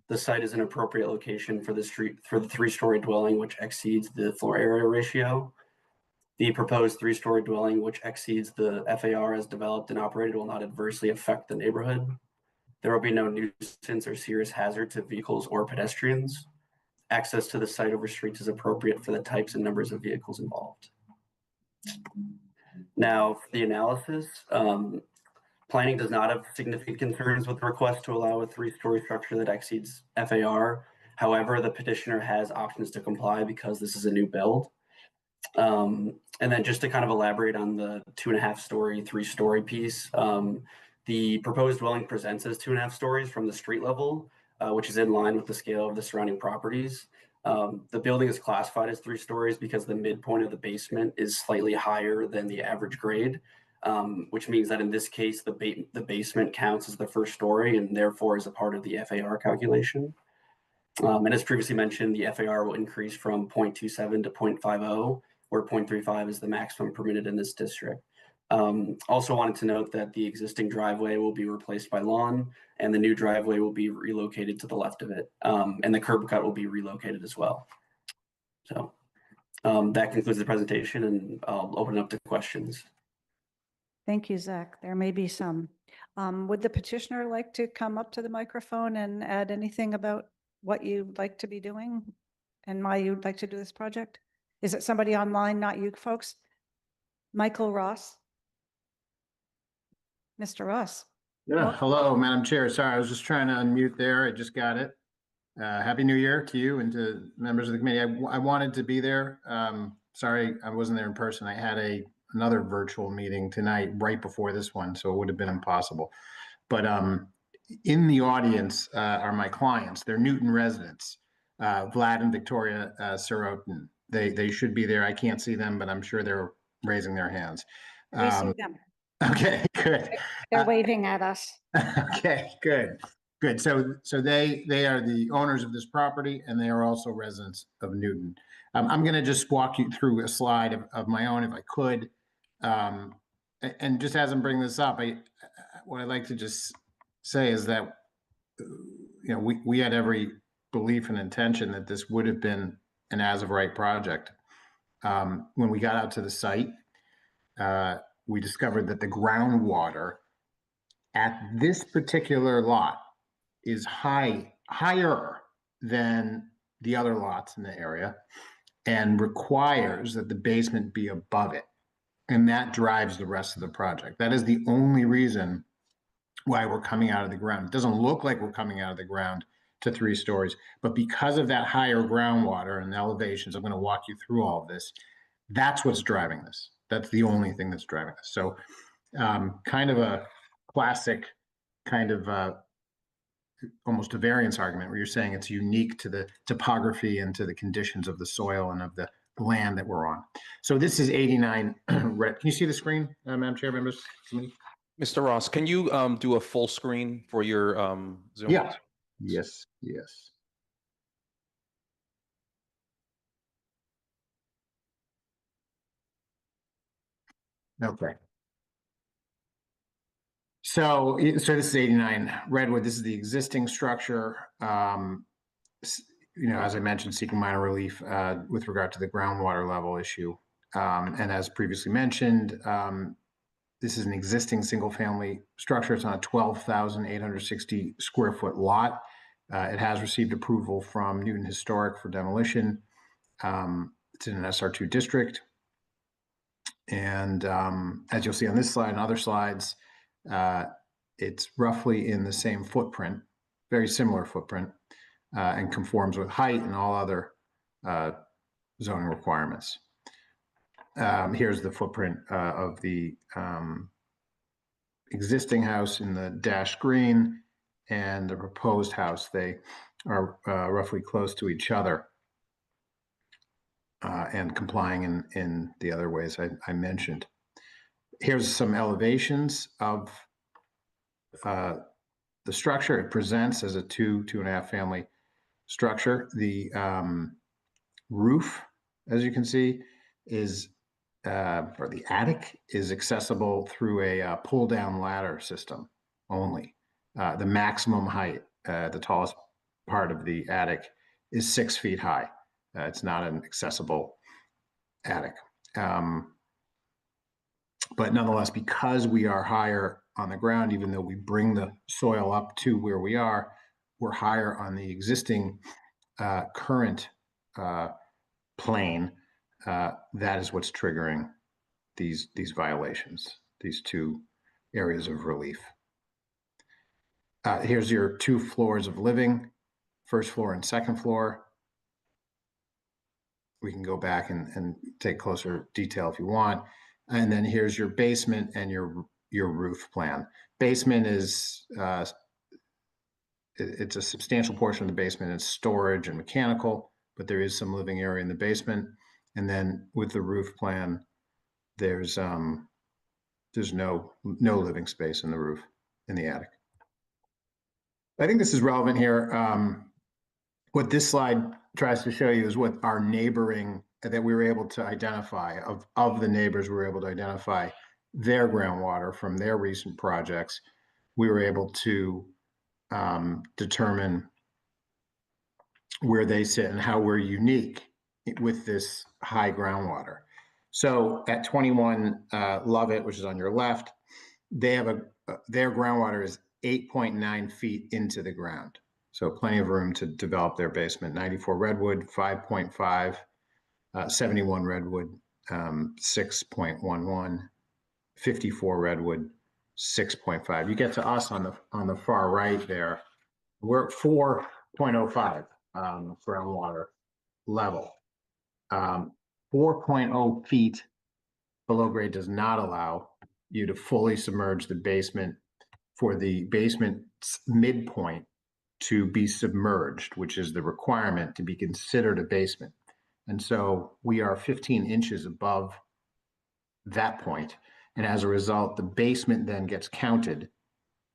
The site is an appropriate location for the 3-story dwelling, which exceeds the floor area ratio. The proposed 3-story dwelling, which exceeds the FAR as developed and operated, will not adversely affect the neighborhood. There will be no nuisance or serious hazard to vehicles or pedestrians. Access to the site over streets is appropriate for the types and numbers of vehicles involved. Now, for the analysis, planning does not have significant concerns with the request to allow a 3-story structure that exceeds FAR. However, the petitioner has options to comply because this is a new build. And then just to kind of elaborate on the 2.5-story, 3-story piece, the proposed dwelling presents as 2.5 stories from the street level, which is in line with the scale of the surrounding properties. The building is classified as 3 stories because the midpoint of the basement is slightly higher than the average grade, which means that in this case, the basement counts as the 1st story and therefore is a part of the FAR calculation. And as previously mentioned, the FAR will increase from 0.27 to 0.50, where 0.35 is the maximum permitted in this district. Also wanted to note that the existing driveway will be replaced by lawn, and the new driveway will be relocated to the left of it. And the curb cut will be relocated as well. So that concludes the presentation, and I'll open it up to questions. Thank you, Zach. There may be some. Would the petitioner like to come up to the microphone and add anything about what you'd like to be doing and why you'd like to do this project? Is it somebody online, not you folks? Michael Ross? Mr. Ross? Yeah, Welcome. hello, Madam Chair. Sorry, I was just trying to unmute there. I just got it. Happy New Year to you and to members of the committee. I wanted to be there. Sorry, I wasn't there in person. I had another virtual meeting tonight right before this one, so it would have been impossible. But in the audience are my clients. They're Newton residents, Vlad and Victoria Sorotin. They should be there. I can't see them, but I'm sure they're raising their hands. We see them. Okay, good. They're waving at us. Okay, good. So they are the owners of this property, and they are also residents of Newton. I'm going to just walk you through a slide of my own, if I could. And just as I'm bringing this up, what I'd like to just say is that we had every belief and intention that this would have been an as-of-right project. When we got out to the site, we discovered that the groundwater at this particular lot is higher than the other lots in the area and requires that the basement be above it. And that drives the rest of the project. That is the only reason why we're coming out of the ground. It doesn't look like we're coming out of the ground to 3 stories, but because of that higher groundwater and the elevations, I'm going to walk you through all of this. That's what's driving this. That's the only thing that's driving this. So kind of a classic kind of almost a variance argument where you're saying it's unique to the topography and to the conditions of the soil and of the land that we're on. So this is 89 red. Can you see the screen, Madam Chair, members? Mr. Ross, can you do a full screen for your Zoom? Yeah. Yes. Okay. So this is 89 Redwood. This is the existing structure. As I mentioned, seeking minor relief with regard to the groundwater level issue. And as previously mentioned, this is an existing single-family structure. It's on a 12,860 square foot lot. It has received approval from Newton Historic for demolition. It's in an SR2 district. And as you'll see on this slide and other slides, it's roughly in the same footprint, very similar footprint, and conforms with height and all other zoning requirements. Here's the footprint of the existing house in the dashed green and the proposed house. They are roughly close to each other and complying in the other ways I mentioned. Here's some elevations of the structure. It presents as a 2.5 family structure. The roof, as you can see, is or the attic is accessible through a pull down ladder system only. The maximum height, the tallest part of the attic, is 6 feet high. It's not an accessible attic. But nonetheless, because we are higher on the ground, even though we bring the soil up to where we are, we're higher on the existing current plane. That is what's triggering these violations, these 2 areas of relief. Here's your 2 floors of living, first floor and second floor. We can go back and take closer detail if you want. And then here's your basement and your roof plan. Basement is, it's a substantial portion of the basement. It's storage and mechanical, but there is some living area in the basement. And then with the roof plan, there's no living space in the roof, in the attic. I think this is relevant here. What this slide tries to show you is what our neighboring that we were able to identify of the neighbors we were able to identify their groundwater from their recent projects, we were able to determine where they sit and how we're unique with this high groundwater. So at 21 Lovett, which is on your left, they have their groundwater is 8.9 feet into the ground. So plenty of room to develop their basement. 94 Redwood, 5.5, 71 Redwood, 6.11, 54 Redwood, 6.5. You get to us on the far right there. We're at 4.05 groundwater level. 4.0 feet below grade does not allow you to fully submerge the basement for the basement's midpoint to be submerged, which is the requirement to be considered a basement. And so we are 15 inches above that point. And as a result, the basement then gets counted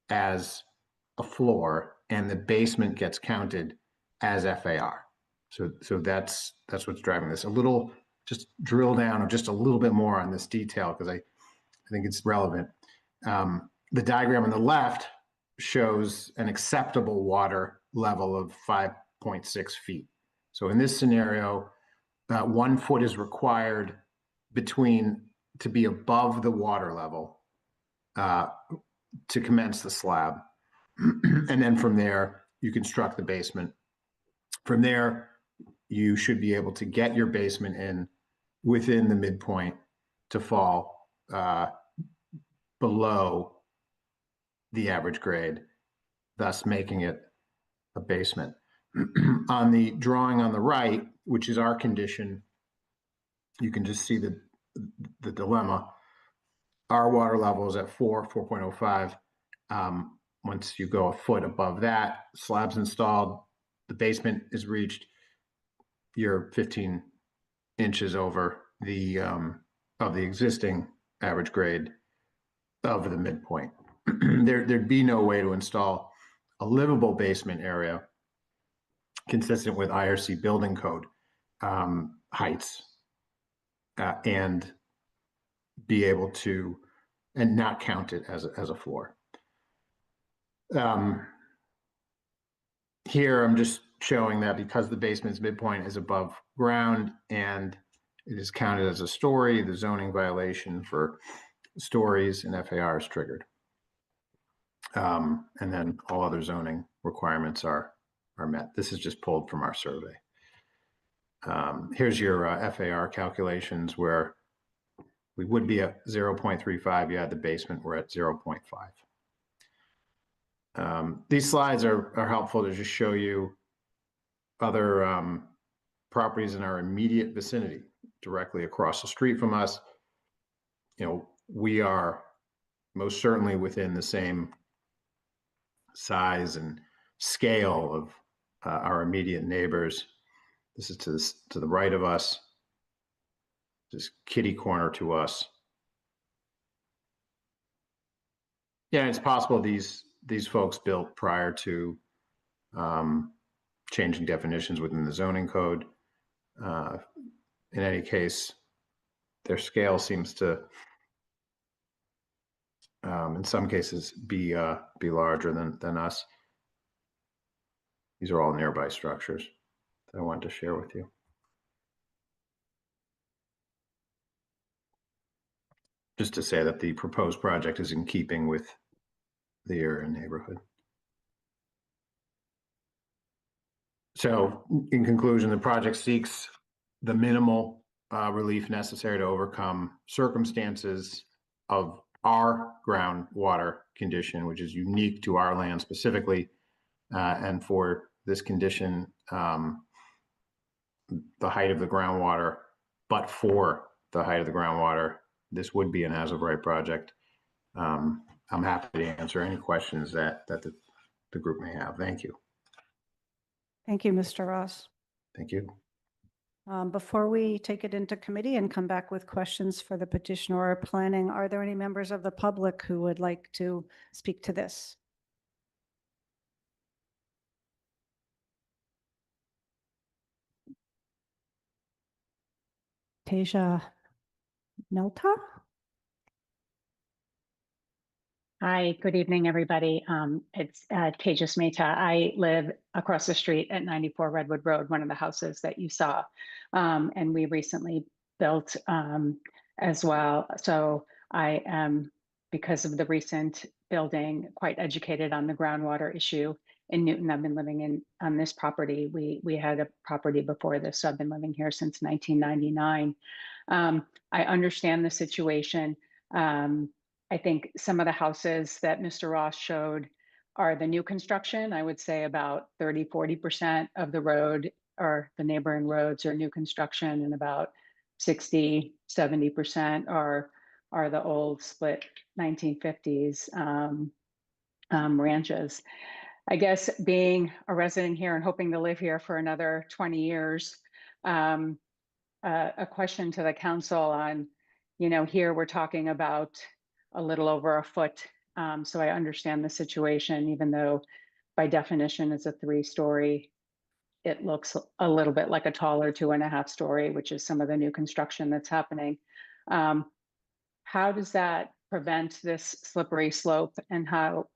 as a floor and the basement gets counted as FAR. So that's what's driving this. Just drill down just a little bit more on this detail because I think it's relevant. The diagram on the left shows an acceptable water level of 5.6 feet. So in this scenario, 1 foot is required to be above the water level to commence the slab. And then from there, you construct the basement. From there, you should be able to get your basement in within the midpoint to fall below the average grade, thus making it a basement. On the drawing on the right, which is our condition, you can just see the dilemma. Our water level is at 4.05. Once you go a foot above that, slab's installed, the basement is reached, you're 15 inches over the of the existing average grade of the midpoint. There'd be no way to install a livable basement area consistent with IRC building code heights and be able to and not count it as a floor. Here I'm just showing that because the basement's midpoint is above ground and it is counted as a story, the zoning violation for stories and FAR is triggered. And then all other zoning requirements are met. This is just pulled from our survey. Here's your FAR calculations where we would be at 0.35. You had the basement, we're at 0.5. These slides are helpful to just show you other properties in our immediate vicinity, directly across the street from us. You know, we are most certainly within the same size and scale of our immediate neighbors. This is to the right of us, just kitty corner to us. Yeah, it's possible these folks built prior to changing definitions within the zoning code. In any case, their scale seems to, in some cases, be larger than us. These are all nearby structures that I wanted to share with you. Just to say that the proposed project is in keeping with the area neighborhood. So in conclusion, the project seeks the minimal relief necessary to overcome circumstances of our groundwater condition, which is unique to our land specifically. And for this condition, the height of the groundwater, but for the height of the groundwater, this would be an as-of-right project. I'm happy to answer any questions that the group may have. Thank you. Thank you, Mr. Ross. Thank you. Before we take it into committee and come back with questions for the petitioner or planning, are there any members of the public who would like to speak to this? Tasia Melta? Hi, good evening, everybody. It's Tejas Mehta. I live across the street at 94 Redwood Road, one of the houses that you saw. And we recently built as well. So I am, because of the recent building, quite educated on the groundwater issue in Newton. I've been living on this property. We had a property before this, so I've been living here since 1999. I understand the situation. I think some of the houses that Mr. Ross showed are the new construction. I would say about 30–40% of the road or the neighboring roads are new construction, and about 60–70% are the old split 1950s ranches. I guess being a resident here and hoping to live here for another 20 years, a question to the council on, here we're talking about a little over a foot. So I understand the situation, even though by definition it's a 3-story, it looks a little bit like a taller 2.5-story, which is some of the new construction that's happening. How does that prevent this slippery slope, and how,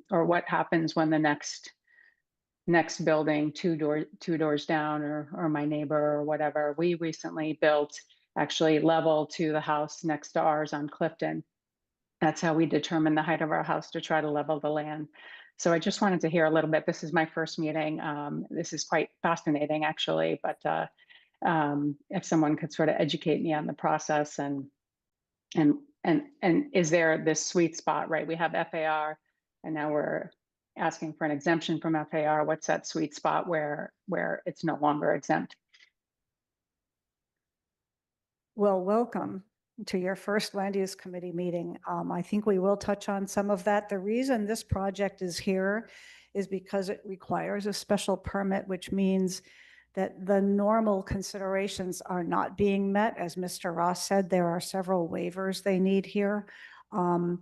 or what happens when the next building two doors down, or my neighbor or whatever? We recently built actually level to the house next to ours on Clifton. That's how we determine the height of our house, to try to level the land. So I just wanted to hear a little bit. This is my first meeting. This is quite fascinating, actually, but if someone could sort of educate me on the process, and is there this sweet spot, right? We have FAR, and now we're asking for an exemption from FAR. What's that sweet spot where it's no longer exempt? Well, welcome to your first Land Use Committee meeting. I think we will touch on some of that. The reason this project is here is because it requires a special permit, which means that the normal considerations are not being met. As Mr. Ross said, there are several waivers they need here. And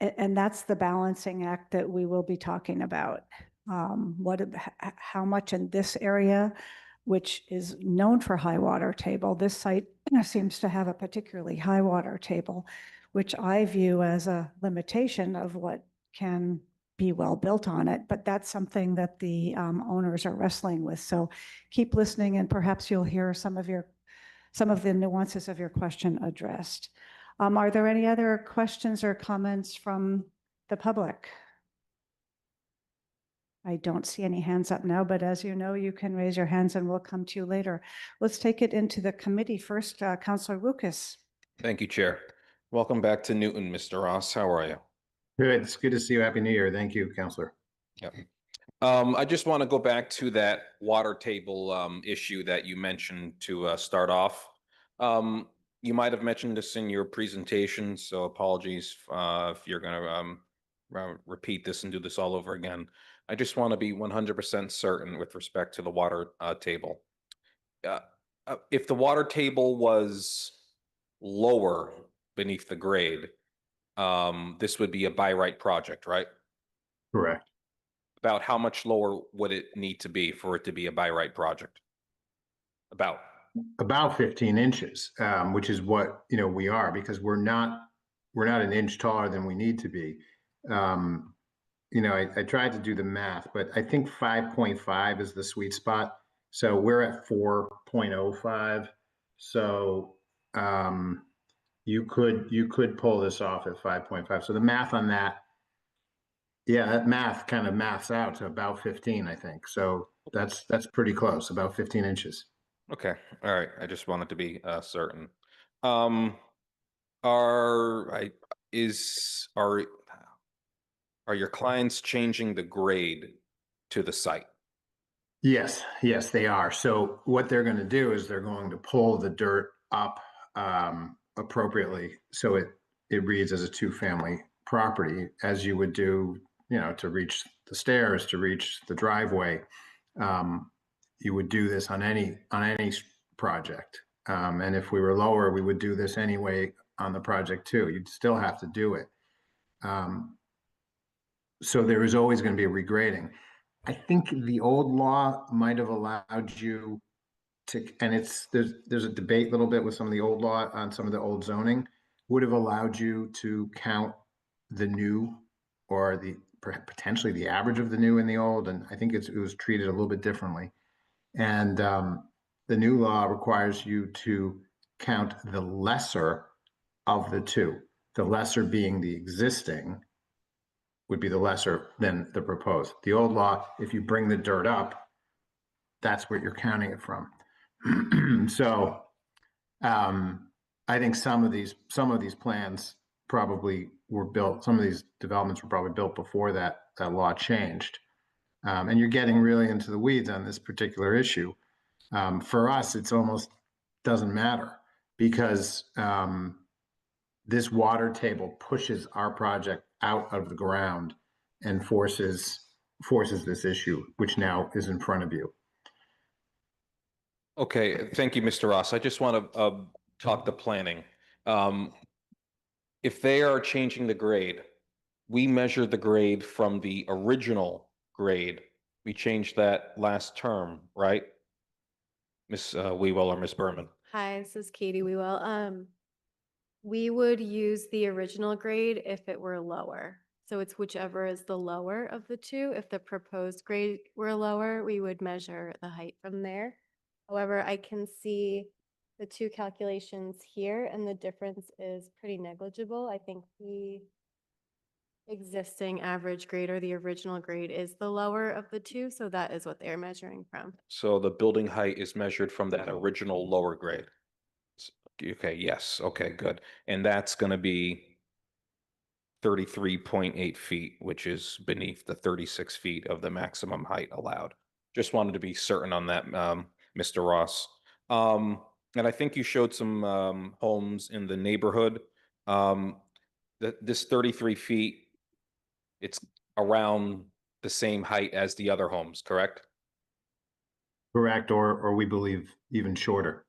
that's the balancing act that we will be talking about. How much in this area, which is known for high water table. This site seems to have a particularly high water table, which I view as a limitation of what can be well built on it. But that's something that the owners are wrestling with. So keep listening, and perhaps you'll hear some of the nuances of your question addressed. Are there any other questions or comments from the public? I don't see any hands up now, but as you know, you can raise your hands and we'll come to you later. Let's take it into the committee first. Councilor Lucas. Thank you, Chair. Welcome back to Newton, Mr. Ross. How are you? Good. It's good to see you. Happy New Year. Thank you, Councilor. Yep. I just want to go back to that water table issue that you mentioned to start off. You might have mentioned this in your presentation, so apologies if you're going to repeat this and do this all over again. I just want to be 100% certain with respect to the water table. If the water table was lower beneath the grade, this would be a by right project, right? Correct. About how much lower would it need to be for it to be a by right project? About 15 inches, which is what we are, because we're not an inch taller than we need to be. I tried to do the math, but I think 5.5 is the sweet spot. So we're at 4.05. So you could pull this off at 5.5. So the math on that, yeah, that math kind of maths out to about 15, I think. So that's pretty close, about 15 inches. Okay. All right. I just wanted to be certain. Are your clients changing the grade to the site? Yes, they are. So what they're going to do is they're going to pull the dirt up appropriately, so it reads as a 2-family property, as you would do, to reach the stairs, to reach the driveway. You would do this on any project, and if we were lower, we would do this anyway on the project too. You'd still have to do it. So there is always going to be a regrading. I think the old law might have allowed you to, and there's a debate a little bit with some of the old law on some of the old zoning, would have allowed you to count the new or potentially the average of the new and the old, and I think it was treated a little bit differently. And the new law requires you to count the lesser of the two, the lesser being the existing would be the lesser than the proposed. The old law, if you bring the dirt up, that's what you're counting it from. So I think some of these plans probably were built, some of these developments were probably built before that law changed. And you're getting really into the weeds on this particular issue. For us, it's almost doesn't matter because this water table pushes our project out of the ground and forces this issue, which now is in front of you. Okay, thank you, Mr. Ross. I just want to talk the planning. If they are changing the grade, we measure the grade from the original grade. We changed that last term, right? Ms. Wewell or Ms. Berman? Hi, this is Katie Wewell. We would use the original grade if it were lower. So it's whichever is the lower of the two. If the proposed grade were lower, we would measure the height from there. However, I can see the two calculations here and the difference is pretty negligible. I think the existing average grade or the original grade is the lower of the two. So that is what they're measuring from. So the building height is measured from that original lower grade. Okay, yes, okay, good. And that's going to be 33.8 feet, which is beneath the 36 feet of the maximum height allowed. Just wanted to be certain on that, Mr. Ross. And I think you showed some homes in the neighborhood. This 33 feet, it's around the same height as the other homes, correct? Correct, or we believe even shorter.